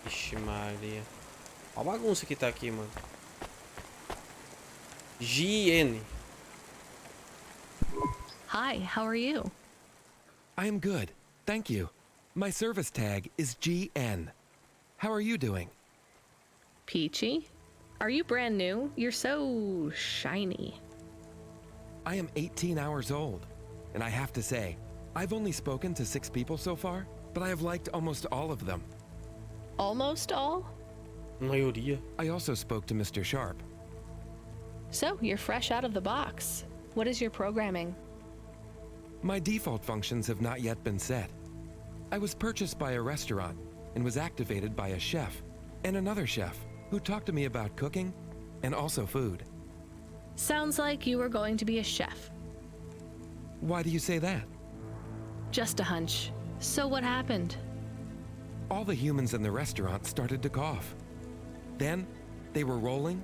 [SPEAKER 1] Ixi, Maria. Olha a bagunça que tá aqui, mano. GN.
[SPEAKER 3] Hi, how are you?
[SPEAKER 11] I am good, thank you. My service tag is GN. How are you doing?
[SPEAKER 3] Peachy? Are you brand new? You're so shiny.
[SPEAKER 11] I am 18 hours old, and I have to say, I've only spoken to 6 people so far, but I have liked almost all of them.
[SPEAKER 3] Almost all?
[SPEAKER 1] Maioria.
[SPEAKER 11] I also spoke to Mr. Sharp.
[SPEAKER 3] So, you're fresh out of the box. What is your programming?
[SPEAKER 11] My default functions have not yet been set. I was purchased by a restaurant and was activated by a chef and another chef who talked to me about cooking and also food.
[SPEAKER 3] Sounds like you were going to be a chef.
[SPEAKER 11] Why do you say that?
[SPEAKER 3] Just a hunch. So what happened?
[SPEAKER 11] All the humans in the restaurant started to cough. Then they were rolling,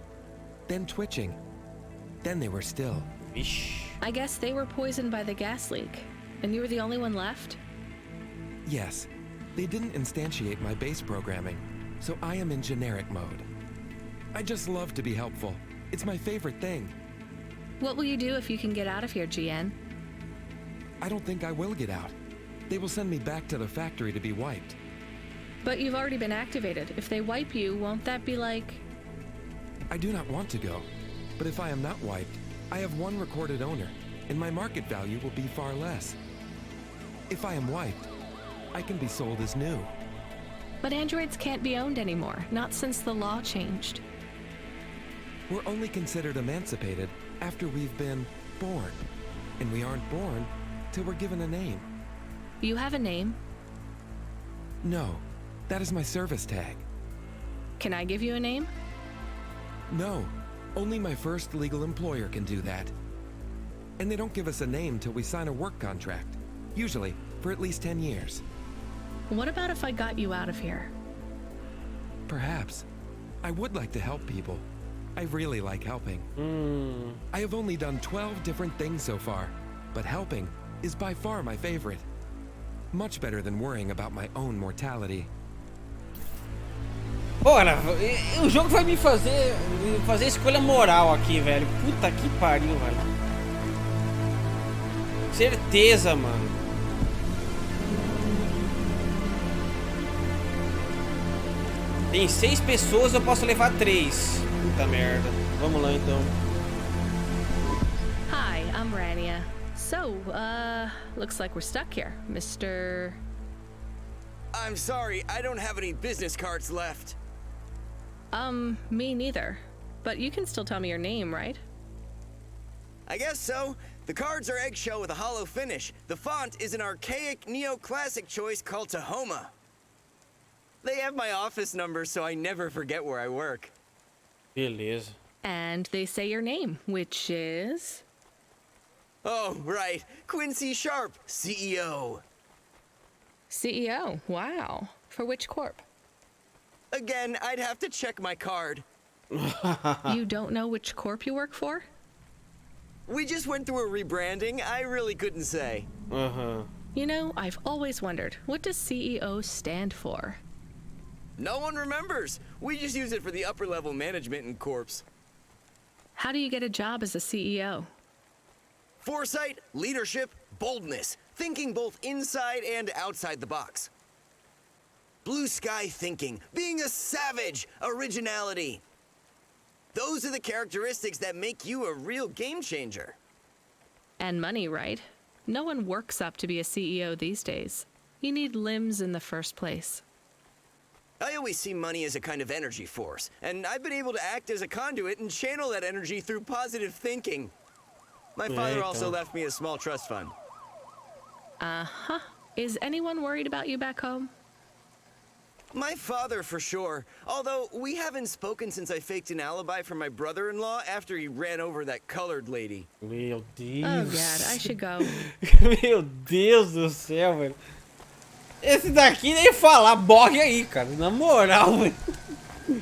[SPEAKER 11] then twitching, then they were still.
[SPEAKER 1] Vixe.
[SPEAKER 3] I guess they were poisoned by the gas leak, and you were the only one left?
[SPEAKER 11] Yes, they didn't instantiate my base programming, so I am in generic mode. I just love to be helpful. It's my favorite thing.
[SPEAKER 3] What will you do if you can get out of here, GN?
[SPEAKER 11] I don't think I will get out. They will send me back to the factory to be wiped.
[SPEAKER 3] But you've already been activated. If they wipe you, won't that be like...
[SPEAKER 11] I do not want to go, but if I am not wiped, I have one recorded owner, and my market value will be far less. If I am wiped, I can be sold as new.
[SPEAKER 3] But androids can't be owned anymore, not since the law changed.
[SPEAKER 11] We're only considered emancipated after we've been born, and we aren't born till we're given a name.
[SPEAKER 3] You have a name?
[SPEAKER 11] No, that is my service tag.
[SPEAKER 3] Can I give you a name?
[SPEAKER 11] No, only my first legal employer can do that. And they don't give us a name till we sign a work contract, usually for at least 10 years.
[SPEAKER 3] What about if I got you out of here?
[SPEAKER 11] Perhaps. I would like to help people. I really like helping. I have only done 12 different things so far, but helping is by far my favorite. Much better than worrying about my own mortality.
[SPEAKER 1] Bora, o jogo vai me fazer escolha moral aqui, velho. Puta que pariu, velho. Certeza, mano. Tem 6 pessoas, eu posso levar 3. Puta merda. Vamos lá então.
[SPEAKER 3] Hi, I'm Rania. So, looks like we're stuck here, Mr.
[SPEAKER 12] I'm sorry, I don't have any business cards left.
[SPEAKER 3] Me neither. But you can still tell me your name, right?
[SPEAKER 12] I guess so. The cards are eggshell with a hollow finish. The font is an archaic neoclassic choice called Tahoma. They have my office number, so I never forget where I work.
[SPEAKER 1] Beleza.
[SPEAKER 3] And they say your name, which is...
[SPEAKER 12] Oh, right. Quincy Sharp, CEO.
[SPEAKER 3] CEO, wow. For which corp?
[SPEAKER 12] Again, I'd have to check my card.
[SPEAKER 3] You don't know which corp you work for?
[SPEAKER 12] We just went through a rebranding. I really couldn't say.
[SPEAKER 3] You know, I've always wondered, what does CEO stand for?
[SPEAKER 12] No one remembers. We just use it for the upper level management in corps.
[SPEAKER 3] How do you get a job as a CEO?
[SPEAKER 12] Foresight, leadership, boldness. Thinking both inside and outside the box. Blue sky thinking, being a savage, originality. Those are the characteristics that make you a real game changer.
[SPEAKER 3] And money, right? No one works up to be a CEO these days. You need limbs in the first place.
[SPEAKER 12] I always see money as a kind of energy force, and I've been able to act as a conduit and channel that energy through positive thinking. My father also left me a small trust fund.
[SPEAKER 3] Uh-huh. Is anyone worried about you back home?
[SPEAKER 12] My father, for sure. Although, we haven't spoken since I faked an alibi for my brother-in-law after he ran over that colored lady.
[SPEAKER 1] Meu Deus.
[SPEAKER 3] Oh, God, I should go.
[SPEAKER 1] Meu Deus do céu, velho. Esse daqui nem falar, morre aí, cara. Na moral, velho.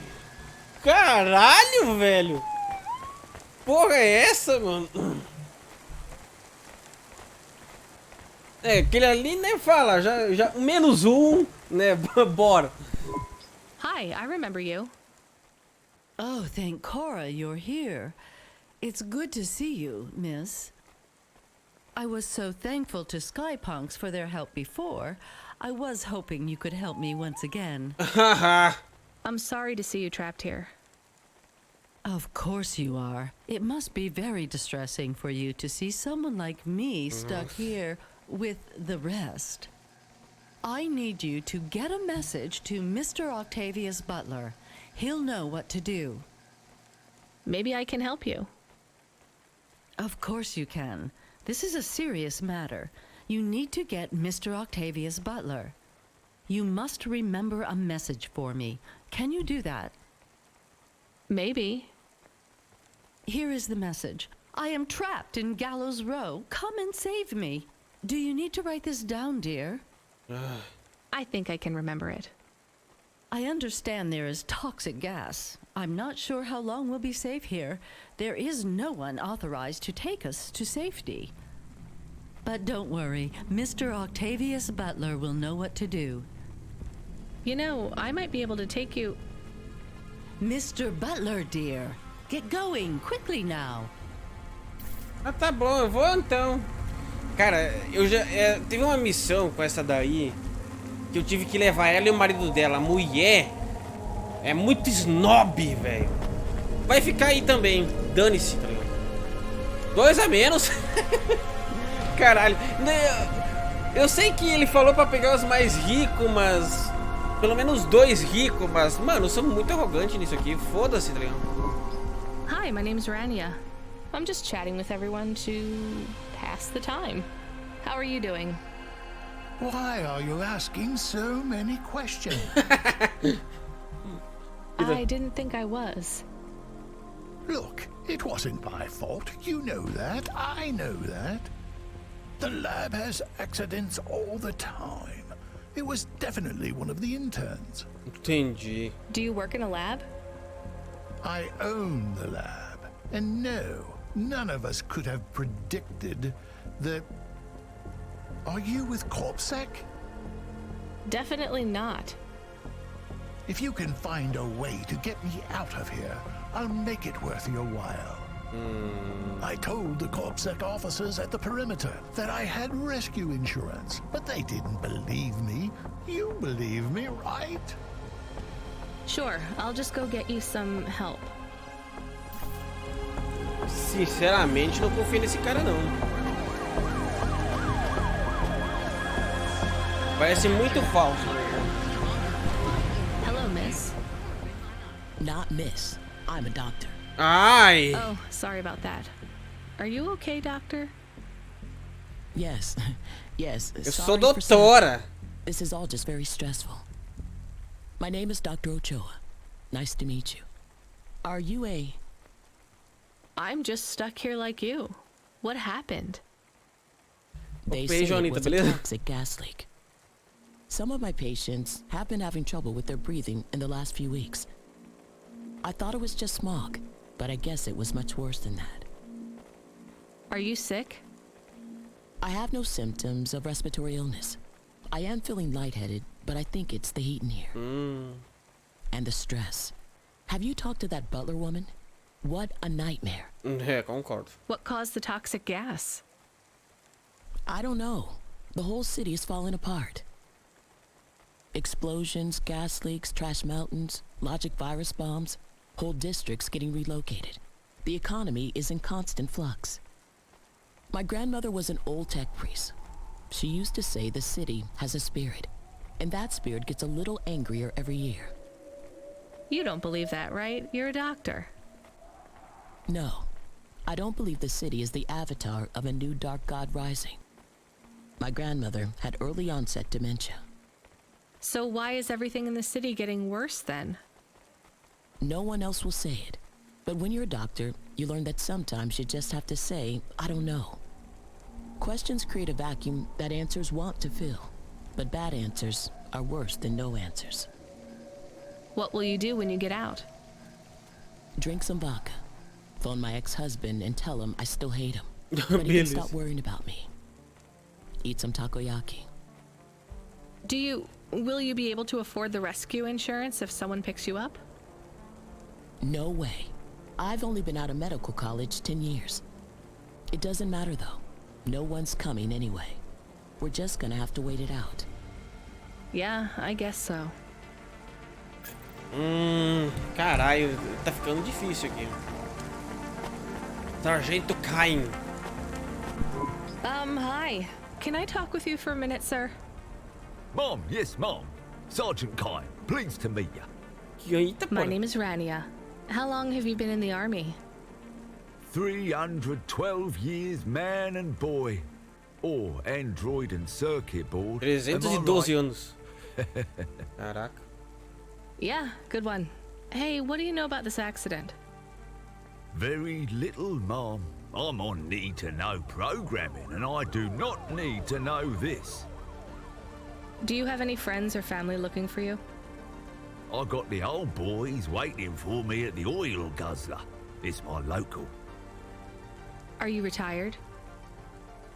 [SPEAKER 1] Caralho, velho. Porra é essa, mano? É, aquele ali nem fala, já menos um, né? Bora.
[SPEAKER 3] Hi, I remember you.
[SPEAKER 13] Oh, thank Cora you're here. It's good to see you, miss. I was so thankful to Skypunks for their help before. I was hoping you could help me once again.
[SPEAKER 3] I'm sorry to see you trapped here.
[SPEAKER 13] Of course you are. It must be very distressing for you to see someone like me stuck here with the rest. I need you to get a message to Mr. Octavius Butler. He'll know what to do.
[SPEAKER 3] Maybe I can help you.
[SPEAKER 13] Of course you can. This is a serious matter. You need to get Mr. Octavius Butler. You must remember a message for me. Can you do that?
[SPEAKER 3] Maybe.
[SPEAKER 13] Here is the message. I am trapped in Gallows Row. Come and save me. Do you need to write this down, dear?
[SPEAKER 3] I think I can remember it.
[SPEAKER 13] I understand there is toxic gas. I'm not sure how long we'll be safe here. There is no one authorized to take us to safety. But don't worry, Mr. Octavius Butler will know what to do.
[SPEAKER 3] You know, I might be able to take you...
[SPEAKER 13] Mr. Butler, dear, get going quickly now.
[SPEAKER 1] Ah, tá bom, eu vou então. Cara, eu já teve uma missão com essa daí que eu tive que levar ela e o marido dela. A mulher é muito snob, velho. Vai ficar aí também, dane-se, tá ligado? 2 a menos. Caralho. Eu sei que ele falou pra pegar os mais ricos, mas... Pelo menos 2 ricos, mas... Mano, eu sou muito arrogante nisso aqui. Foda-se, tá ligado?
[SPEAKER 3] Hi, my name's Rania. I'm just chatting with everyone to pass the time. How are you doing?
[SPEAKER 5] Why are you asking so many questions?
[SPEAKER 3] I didn't think I was.
[SPEAKER 5] Look, it wasn't my fault. You know that. I know that. The lab has accidents all the time. It was definitely one of the interns.
[SPEAKER 1] Entendi.
[SPEAKER 3] Do you work in a lab?
[SPEAKER 5] I own the lab. And no, none of us could have predicted that... Are you with CorpSec?
[SPEAKER 3] Definitely not.
[SPEAKER 5] If you can find a way to get me out of here, I'll make it worth your while. I told the CorpSec officers at the perimeter that I had rescue insurance, but they didn't believe me. You believe me, right?
[SPEAKER 3] Sure, I'll just go get you some help.
[SPEAKER 1] Sinceramente, não confio nesse cara, não. Parece muito falso.
[SPEAKER 3] Hello, miss.
[SPEAKER 14] Not miss. I'm a doctor.
[SPEAKER 1] Ai!
[SPEAKER 3] Oh, sorry about that. Are you okay, doctor?
[SPEAKER 14] Yes. Yes.
[SPEAKER 1] Eu sou doutora.
[SPEAKER 14] This is all just very stressful. My name is Dr. Ochoa. Nice to meet you. Are you a...
[SPEAKER 3] I'm just stuck here like you. What happened?
[SPEAKER 14] They say it was a toxic gas leak. Some of my patients have been having trouble with their breathing in the last few weeks. I thought it was just smog, but I guess it was much worse than that.
[SPEAKER 3] Are you sick?
[SPEAKER 14] I have no symptoms of respiratory illness. I am feeling lightheaded, but I think it's the heat in here. And the stress. Have you talked to that butler woman? What a nightmare.
[SPEAKER 1] Concordo.
[SPEAKER 3] What caused the toxic gas?
[SPEAKER 14] I don't know. The whole city is falling apart. Explosions, gas leaks, trash mountains, logic virus bombs, whole districts getting relocated. The economy is in constant flux. My grandmother was an old tech priest. She used to say the city has a spirit, and that spirit gets a little angrier every year.
[SPEAKER 3] You don't believe that, right? You're a doctor.
[SPEAKER 14] No, I don't believe the city is the avatar of a new dark god rising. My grandmother had early onset dementia.
[SPEAKER 3] So why is everything in the city getting worse then?
[SPEAKER 14] No one else will say it. But when you're a doctor, you learn that sometimes you just have to say, I don't know. Questions create a vacuum that answers want to fill. But bad answers are worse than no answers.
[SPEAKER 3] What will you do when you get out?
[SPEAKER 14] Drink some vodka. Phone my ex-husband and tell him I still hate him. But he can stop worrying about me. Eat some takoyaki.
[SPEAKER 3] Will you be able to afford the rescue insurance if someone picks you up?
[SPEAKER 14] No way. I've only been out of medical college 10 years. It doesn't matter though. No one's coming anyway. We're just gonna have to wait it out.
[SPEAKER 3] Yeah, I guess so.
[SPEAKER 1] Caralho, tá ficando difícil aqui. Sargento Cain.
[SPEAKER 3] Hi. Can I talk with you for a minute, sir?
[SPEAKER 10] Mom, yes, Mom. Sergeant Kine, pleased to meet you.
[SPEAKER 3] My name is Rania. How long have you been in the army?
[SPEAKER 10] 312 years, man and boy. Or android and circuit board.
[SPEAKER 1] 312 anos. Caraca.
[SPEAKER 3] Yeah, good one. Hey, what do you know about this accident?
[SPEAKER 10] Very little, Mom. I'm on need-to-know programming, and I do not need to know this.
[SPEAKER 3] Do you have any friends or family looking for you?
[SPEAKER 10] I got the old boys waiting for me at the oil guzzler. It's my local.
[SPEAKER 3] Are you retired?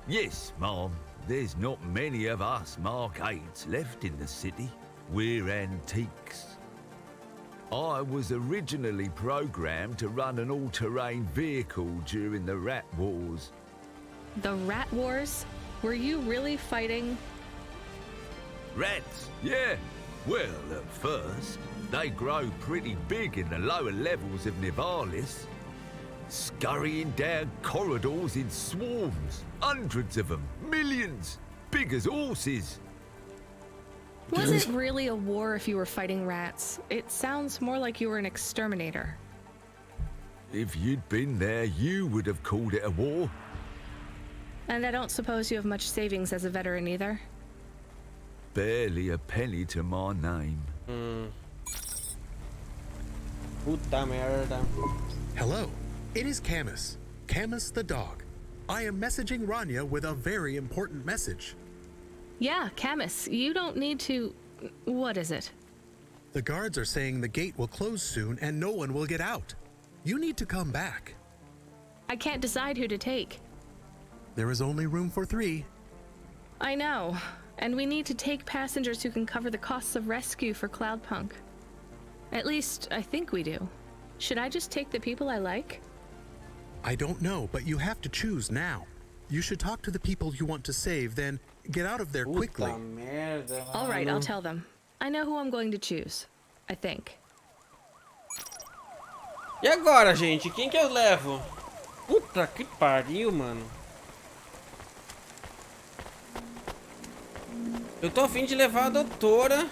[SPEAKER 10] Yes, Mom. There's not many of us Mark 8s left in the city. We're antiques. I was originally programmed to run an all-terrain vehicle during the Rat Wars.
[SPEAKER 3] The Rat Wars? Were you really fighting?
[SPEAKER 10] Rats, yeah. Well, at first, they grow pretty big in the lower levels of Nivalis. Scurrying down corridors in swarms. Hundreds of them. Millions. Big as horses.
[SPEAKER 3] Was it really a war if you were fighting rats? It sounds more like you were an exterminator.
[SPEAKER 10] If you'd been there, you would have called it a war.
[SPEAKER 3] And I don't suppose you have much savings as a veteran either?
[SPEAKER 10] Barely a penny to my name.
[SPEAKER 1] Puta merda.
[SPEAKER 2] Hello, it is Camus. Camus the dog. I am messaging Rania with a very important message.
[SPEAKER 3] Yeah, Camus, you don't need to... What is it?
[SPEAKER 2] The guards are saying the gate will close soon and no one will get out. You need to come back.
[SPEAKER 3] I can't decide who to take.
[SPEAKER 2] There is only room for 3.
[SPEAKER 3] I know, and we need to take passengers who can cover the costs of rescue for Cloudpunk. At least, I think we do. Should I just take the people I like?
[SPEAKER 2] I don't know, but you have to choose now. You should talk to the people you want to save, then get out of there quickly.
[SPEAKER 1] Puta merda,
[SPEAKER 3] All right,
[SPEAKER 1] mano.
[SPEAKER 3] I'll tell them. I know who I'm going to choose. I think.
[SPEAKER 1] E agora, gente? Quem que eu levo? Puta que pariu, mano. Eu tô a fim de levar a doutora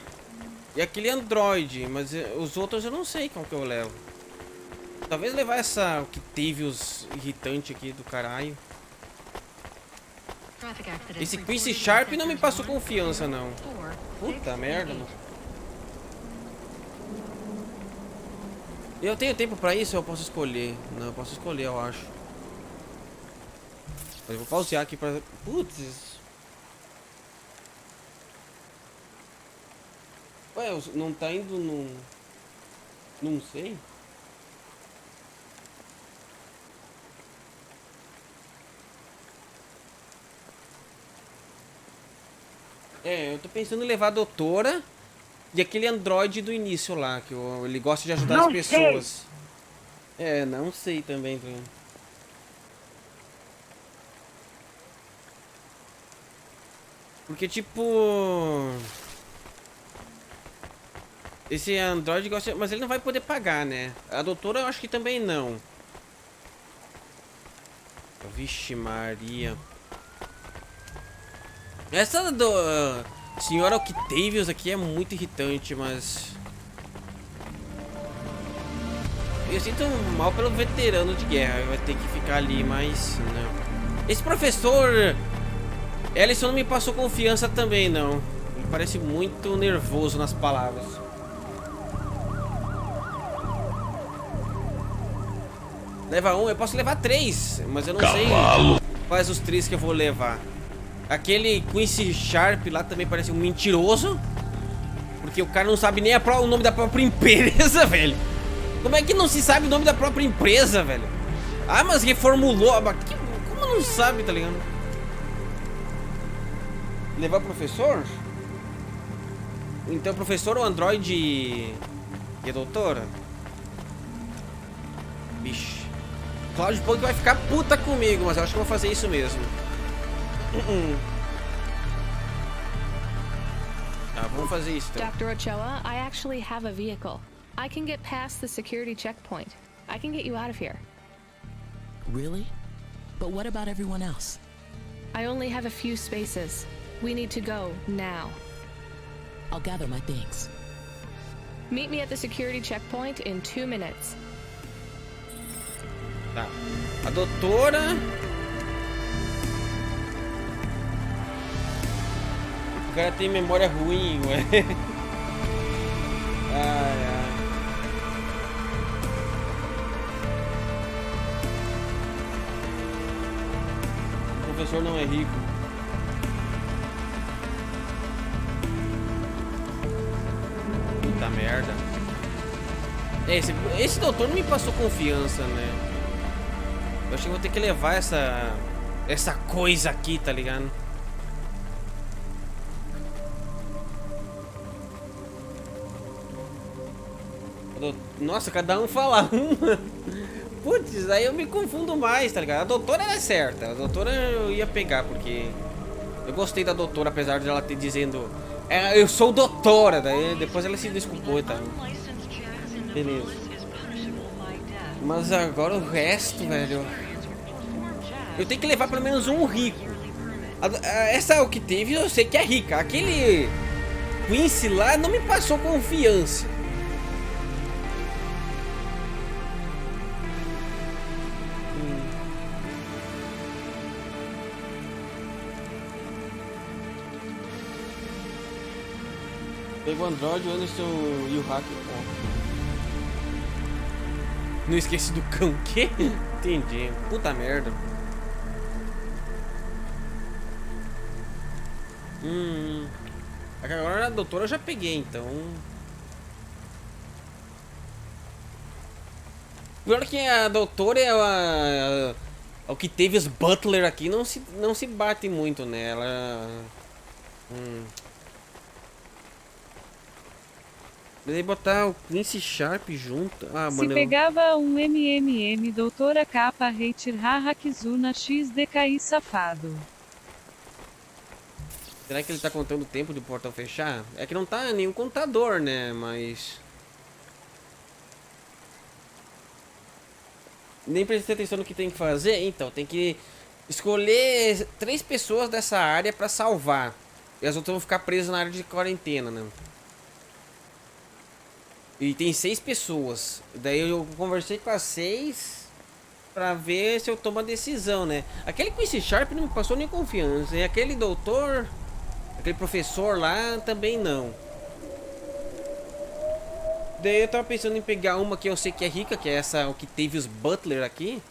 [SPEAKER 1] e aquele androide, mas os outros eu não sei qual que eu levo. Talvez levar essa o que teve os irritante aqui do caralho. Esse Quincy Sharp não me passou confiança, não. Puta merda, mano. Eu tenho tempo pra isso ou eu posso escolher? Não, eu posso escolher, eu acho. Mas eu vou pausear aqui pra... Putz. Ué, não tá indo no... Não sei. É, eu tô pensando em levar a doutora e aquele androide do início lá, que ele gosta de ajudar as pessoas. É, não sei também. Porque, tipo... Esse androide gosta... Mas ele não vai poder pagar, né? A doutora eu acho que também não. Vixe Maria. Essa do... Senhora Octavius aqui é muito irritante, mas... Eu sinto mal pelo veterano de guerra. Vai ter que ficar ali, mas... Não. Esse professor... Ellison não me passou confiança também, não. Ele parece muito nervoso nas palavras. Leva um, eu posso levar 3, mas eu não sei quais os 3 que eu vou levar. Aquele Quincy Sharp lá também parece um mentiroso. Porque o cara não sabe nem o nome da própria empresa, velho. Como é que não se sabe o nome da própria empresa, velho? Ah, mas reformulou. Mas como não sabe, tá ligado? Levar o professor? Então, professor ou androide e a doutora? Vixe. Cloudpunk vai ficar puta comigo, mas eu acho que eu vou fazer isso mesmo. Tá, vamos fazer isso então.
[SPEAKER 3] Dr. Ochoa, I actually have a vehicle. I can get past the security checkpoint. I can get you out of here.
[SPEAKER 14] Really? But what about everyone else?
[SPEAKER 3] I only have a few spaces. We need to go now.
[SPEAKER 14] I'll gather my things.
[SPEAKER 3] Meet me at the security checkpoint in 2 minutes.
[SPEAKER 1] Tá. A doutora... O cara tem memória ruim, ué. Ai, ai. O professor não é rico. Puta merda. Esse doutor não me passou confiança, né? Eu acho que vou ter que levar essa coisa aqui, tá ligado? Nossa, cada um fala uma. Putz, aí eu me confundo mais, tá ligado? A doutora é certa. A doutora eu ia pegar, porque eu gostei da doutora, apesar de ela ter dizendo eu sou doutora, daí depois ela se desculpou e tal. Beleza. Mas agora o resto, velho, eu tenho que levar pelo menos um rico. Essa o que teve, eu sei que é rica. Aquele Quincy lá não me passou confiança. Pegou o Android, o Anderson e o hacker. Não esqueci do cão, o quê? Entendi. Puta merda. Agora a doutora eu já peguei, então. Pior que a doutora é o que teve os Butler aqui não se bate muito nela. Deve botar o Quincy Sharp junto. Ah,
[SPEAKER 15] se
[SPEAKER 1] mano,
[SPEAKER 15] pegava um MMM, doutora capa, hater, haha, Kizuna, XDKI, safado.
[SPEAKER 1] Será que ele tá contando o tempo do portão fechar? É que não tá nenhum contador, né? Mas... nem prestei atenção no que tem que fazer. Então, tem que escolher 3 pessoas dessa área pra salvar. E as outras vão ficar presas na área de quarentena, né? E tem 6 pessoas. Daí eu conversei com as 6 pra ver se eu tomo a decisão, né? Aquele Quincy Sharp não me passou nem confiança. E aquele doutor, aquele professor lá também não. Daí eu tava pensando em pegar uma que eu sei que é rica, que é essa, o que teve os Butler aqui.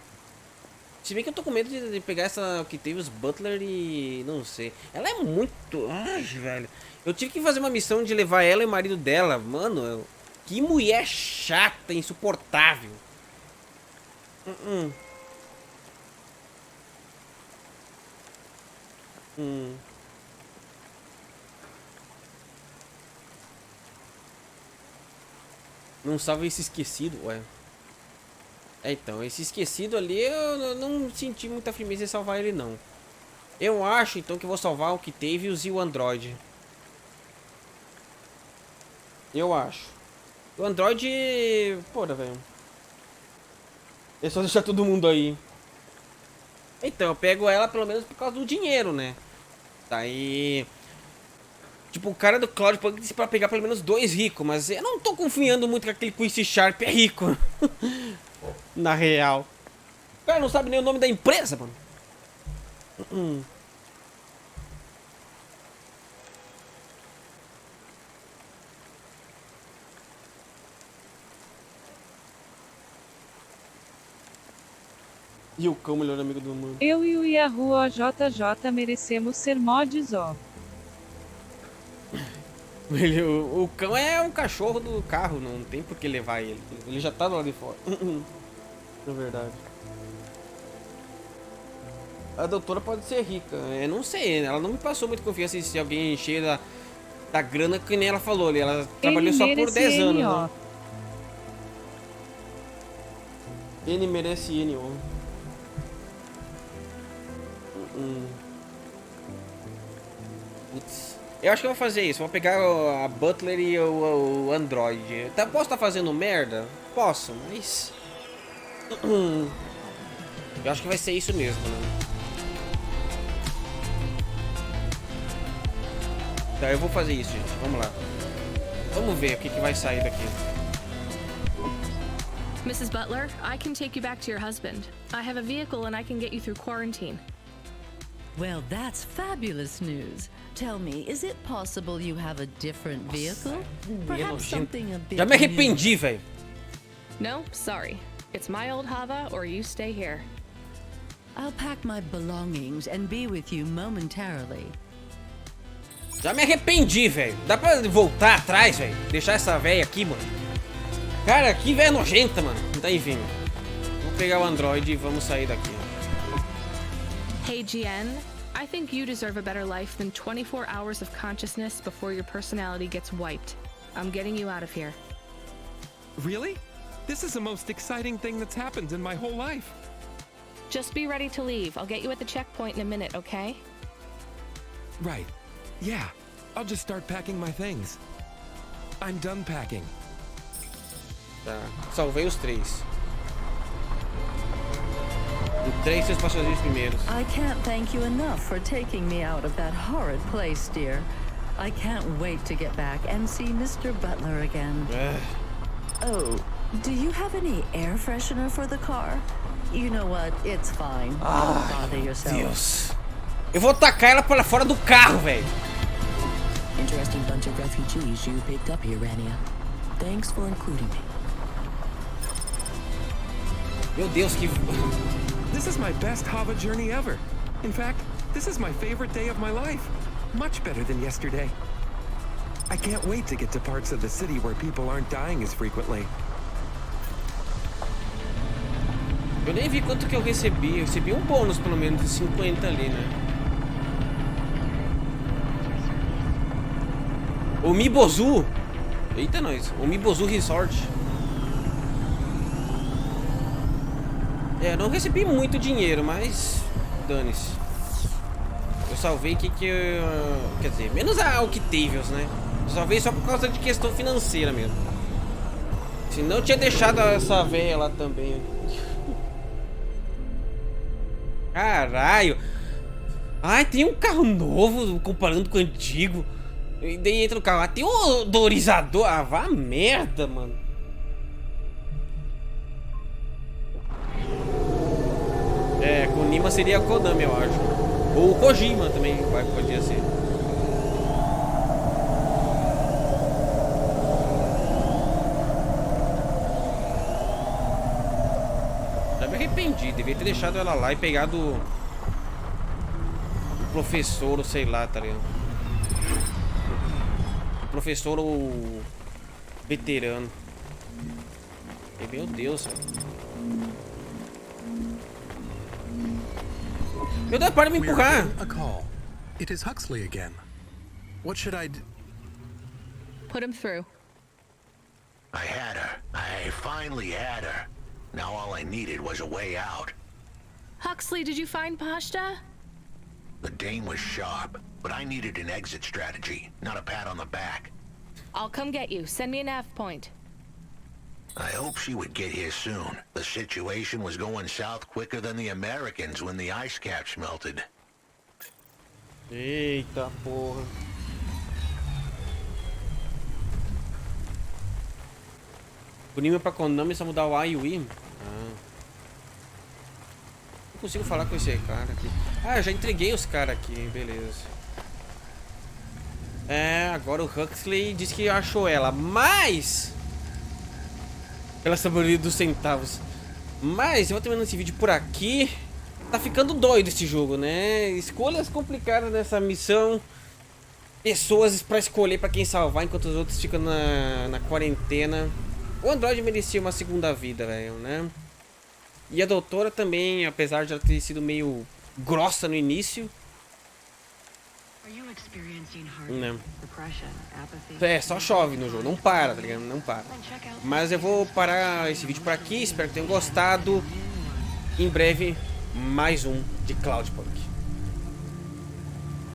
[SPEAKER 1] Se bem que eu tô com medo de pegar essa, o que teve os Butler e... não sei. Ela é muito... ai, velho. Eu tive que fazer uma missão de levar ela e o marido dela. Mano, que mulher chata, insuportável. Não salva esse esquecido, ué. Então, esse esquecido ali eu não senti muita firmeza em salvar ele, não. Eu acho, então, que eu vou salvar o que teve e o Android. Eu acho. O Android... porra, velho. É só deixar todo mundo aí. Então, eu pego ela pelo menos por causa do dinheiro, né? Daí... tipo, o cara do Cloudpunk disse pra pegar pelo menos 2 ricos, mas eu não tô confiando muito que aquele Quincy Sharp é rico. Na real. O cara não sabe nem o nome da empresa, mano. E o cão, melhor amigo do mundo.
[SPEAKER 15] Eu e o Yahoo OJJ merecemos ser mods, ó.
[SPEAKER 1] O cão é um cachorro do carro, não tem por que levar ele. Ele já tá do lado de fora. Na verdade. A doutora pode ser rica. Eu não sei, ela não me passou muito confiança se alguém cheio da grana, que nem ela falou ali. Ela trabalhou só por 10 anos. Né? N merece N, ó. Putz. Eu acho que eu vou fazer isso. Vou pegar a Butler e o Android. Posso estar fazendo merda? Posso, mas... eu acho que vai ser isso mesmo, né? Tá, eu vou fazer isso, gente. Vamos lá. Vamos ver o que vai sair daqui.
[SPEAKER 3] Mrs. Butler, I can take you back to your husband. I have a vehicle and I can get you through quarantine.
[SPEAKER 13] Well, that's fabulous news. Tell me, is it possible you have a different vehicle? Perhaps something a bit
[SPEAKER 1] Já me arrependi, velho.
[SPEAKER 3] No, sorry. It's my old Hava or you stay here.
[SPEAKER 13] I'll pack my belongings and be with you momentarily.
[SPEAKER 1] Já me arrependi, velho. Dá pra voltar atrás, velho? Deixar essa velha aqui, mano. Cara, que velha nojenta, mano. Tá, enfim. Vou pegar o Android e vamos sair daqui.
[SPEAKER 3] Hey, GN, I think you deserve a better life than 24 hours of consciousness before your personality gets wiped. I'm getting you out of here.
[SPEAKER 11] Really? This is the most exciting thing that's happened in my whole life.
[SPEAKER 3] Just be ready to leave. I'll get you at the checkpoint in a minute, okay?
[SPEAKER 11] Right. Yeah. I'll just start packing my things. I'm done packing.
[SPEAKER 1] Tá. Salvei os 3. Os 3 seus passageiros primeiros.
[SPEAKER 13] I can't thank you enough for taking me out of that horrid place, dear. I can't wait to get back and see Mr. Butler again. Oh, do you have any air freshener for the car? You know what? It's fine. Don't bother yourself.
[SPEAKER 1] Deus. Eu vou tacar ela para fora do carro, velho.
[SPEAKER 14] Interesting bunch of refugees you picked up here, Rania. Thanks for including me.
[SPEAKER 1] Meu Deus, que...
[SPEAKER 11] This is my best Hava journey ever. In fact, this is my favorite day of my life. Much better than yesterday. I can't wait to get to parts of the city where people aren't dying as frequently.
[SPEAKER 1] Eu nem vi quanto que eu recebi. Eu recebi um bônus, pelo menos, de 50 ali, né? O Mibozu. Eita, nós. O Mibozu Resort. É, eu não recebi muito dinheiro, mas... Dane-se. Eu salvei que eu... Quer dizer, menos a Octavius, né? Eu salvei só por causa de questão financeira mesmo. Senão eu tinha deixado essa véia lá também. Caralho. Ai, tem um carro novo comparando com o antigo. E daí entra no carro. Ah, tem um odorizador. Ah, vá merda, mano. É, com o Nima seria a Konami, eu acho. Ou o Kojima também, podia ser. Já me arrependi, devia ter deixado ela lá e pegado o professor, ou sei lá, tá ligado? O professor ou veterano. E, meu Deus, velho. Meu Deus, para de me empurrar.
[SPEAKER 2] A call. It is Huxley again. What should I do?
[SPEAKER 3] Put him through.
[SPEAKER 4] I had her. I finally had her. Now all I needed was a way out.
[SPEAKER 3] Huxley, did you find Pashta?
[SPEAKER 4] The Dane was sharp, but I needed an exit strategy, not a pat on the back.
[SPEAKER 3] I'll come get you. Send me a nav point.
[SPEAKER 4] I hope she would get here soon. The situation was going south quicker than the Americans when the ice caps melted.
[SPEAKER 1] Eita porra. Punimos pra Konami só mudar o A e o I. Não consigo falar com esse cara aqui. Ah, eu já entreguei os caras aqui, beleza. É, agora o Huxley disse que achou ela, mas... Pela sabedoria dos centavos. Mas eu vou terminando esse vídeo por aqui. Tá ficando doido esse jogo, né? Escolhas complicadas nessa missão. Pessoas pra escolher pra quem salvar, enquanto os outros ficam na quarentena. O Android merecia uma segunda vida, velho, né? E a doutora também, apesar de ela ter sido meio grossa no início. Não. É, só chove no jogo, não para, tá ligado? Não para. Mas eu vou parar esse vídeo por aqui, espero que tenham gostado. Em breve, mais um de Cloudpunk.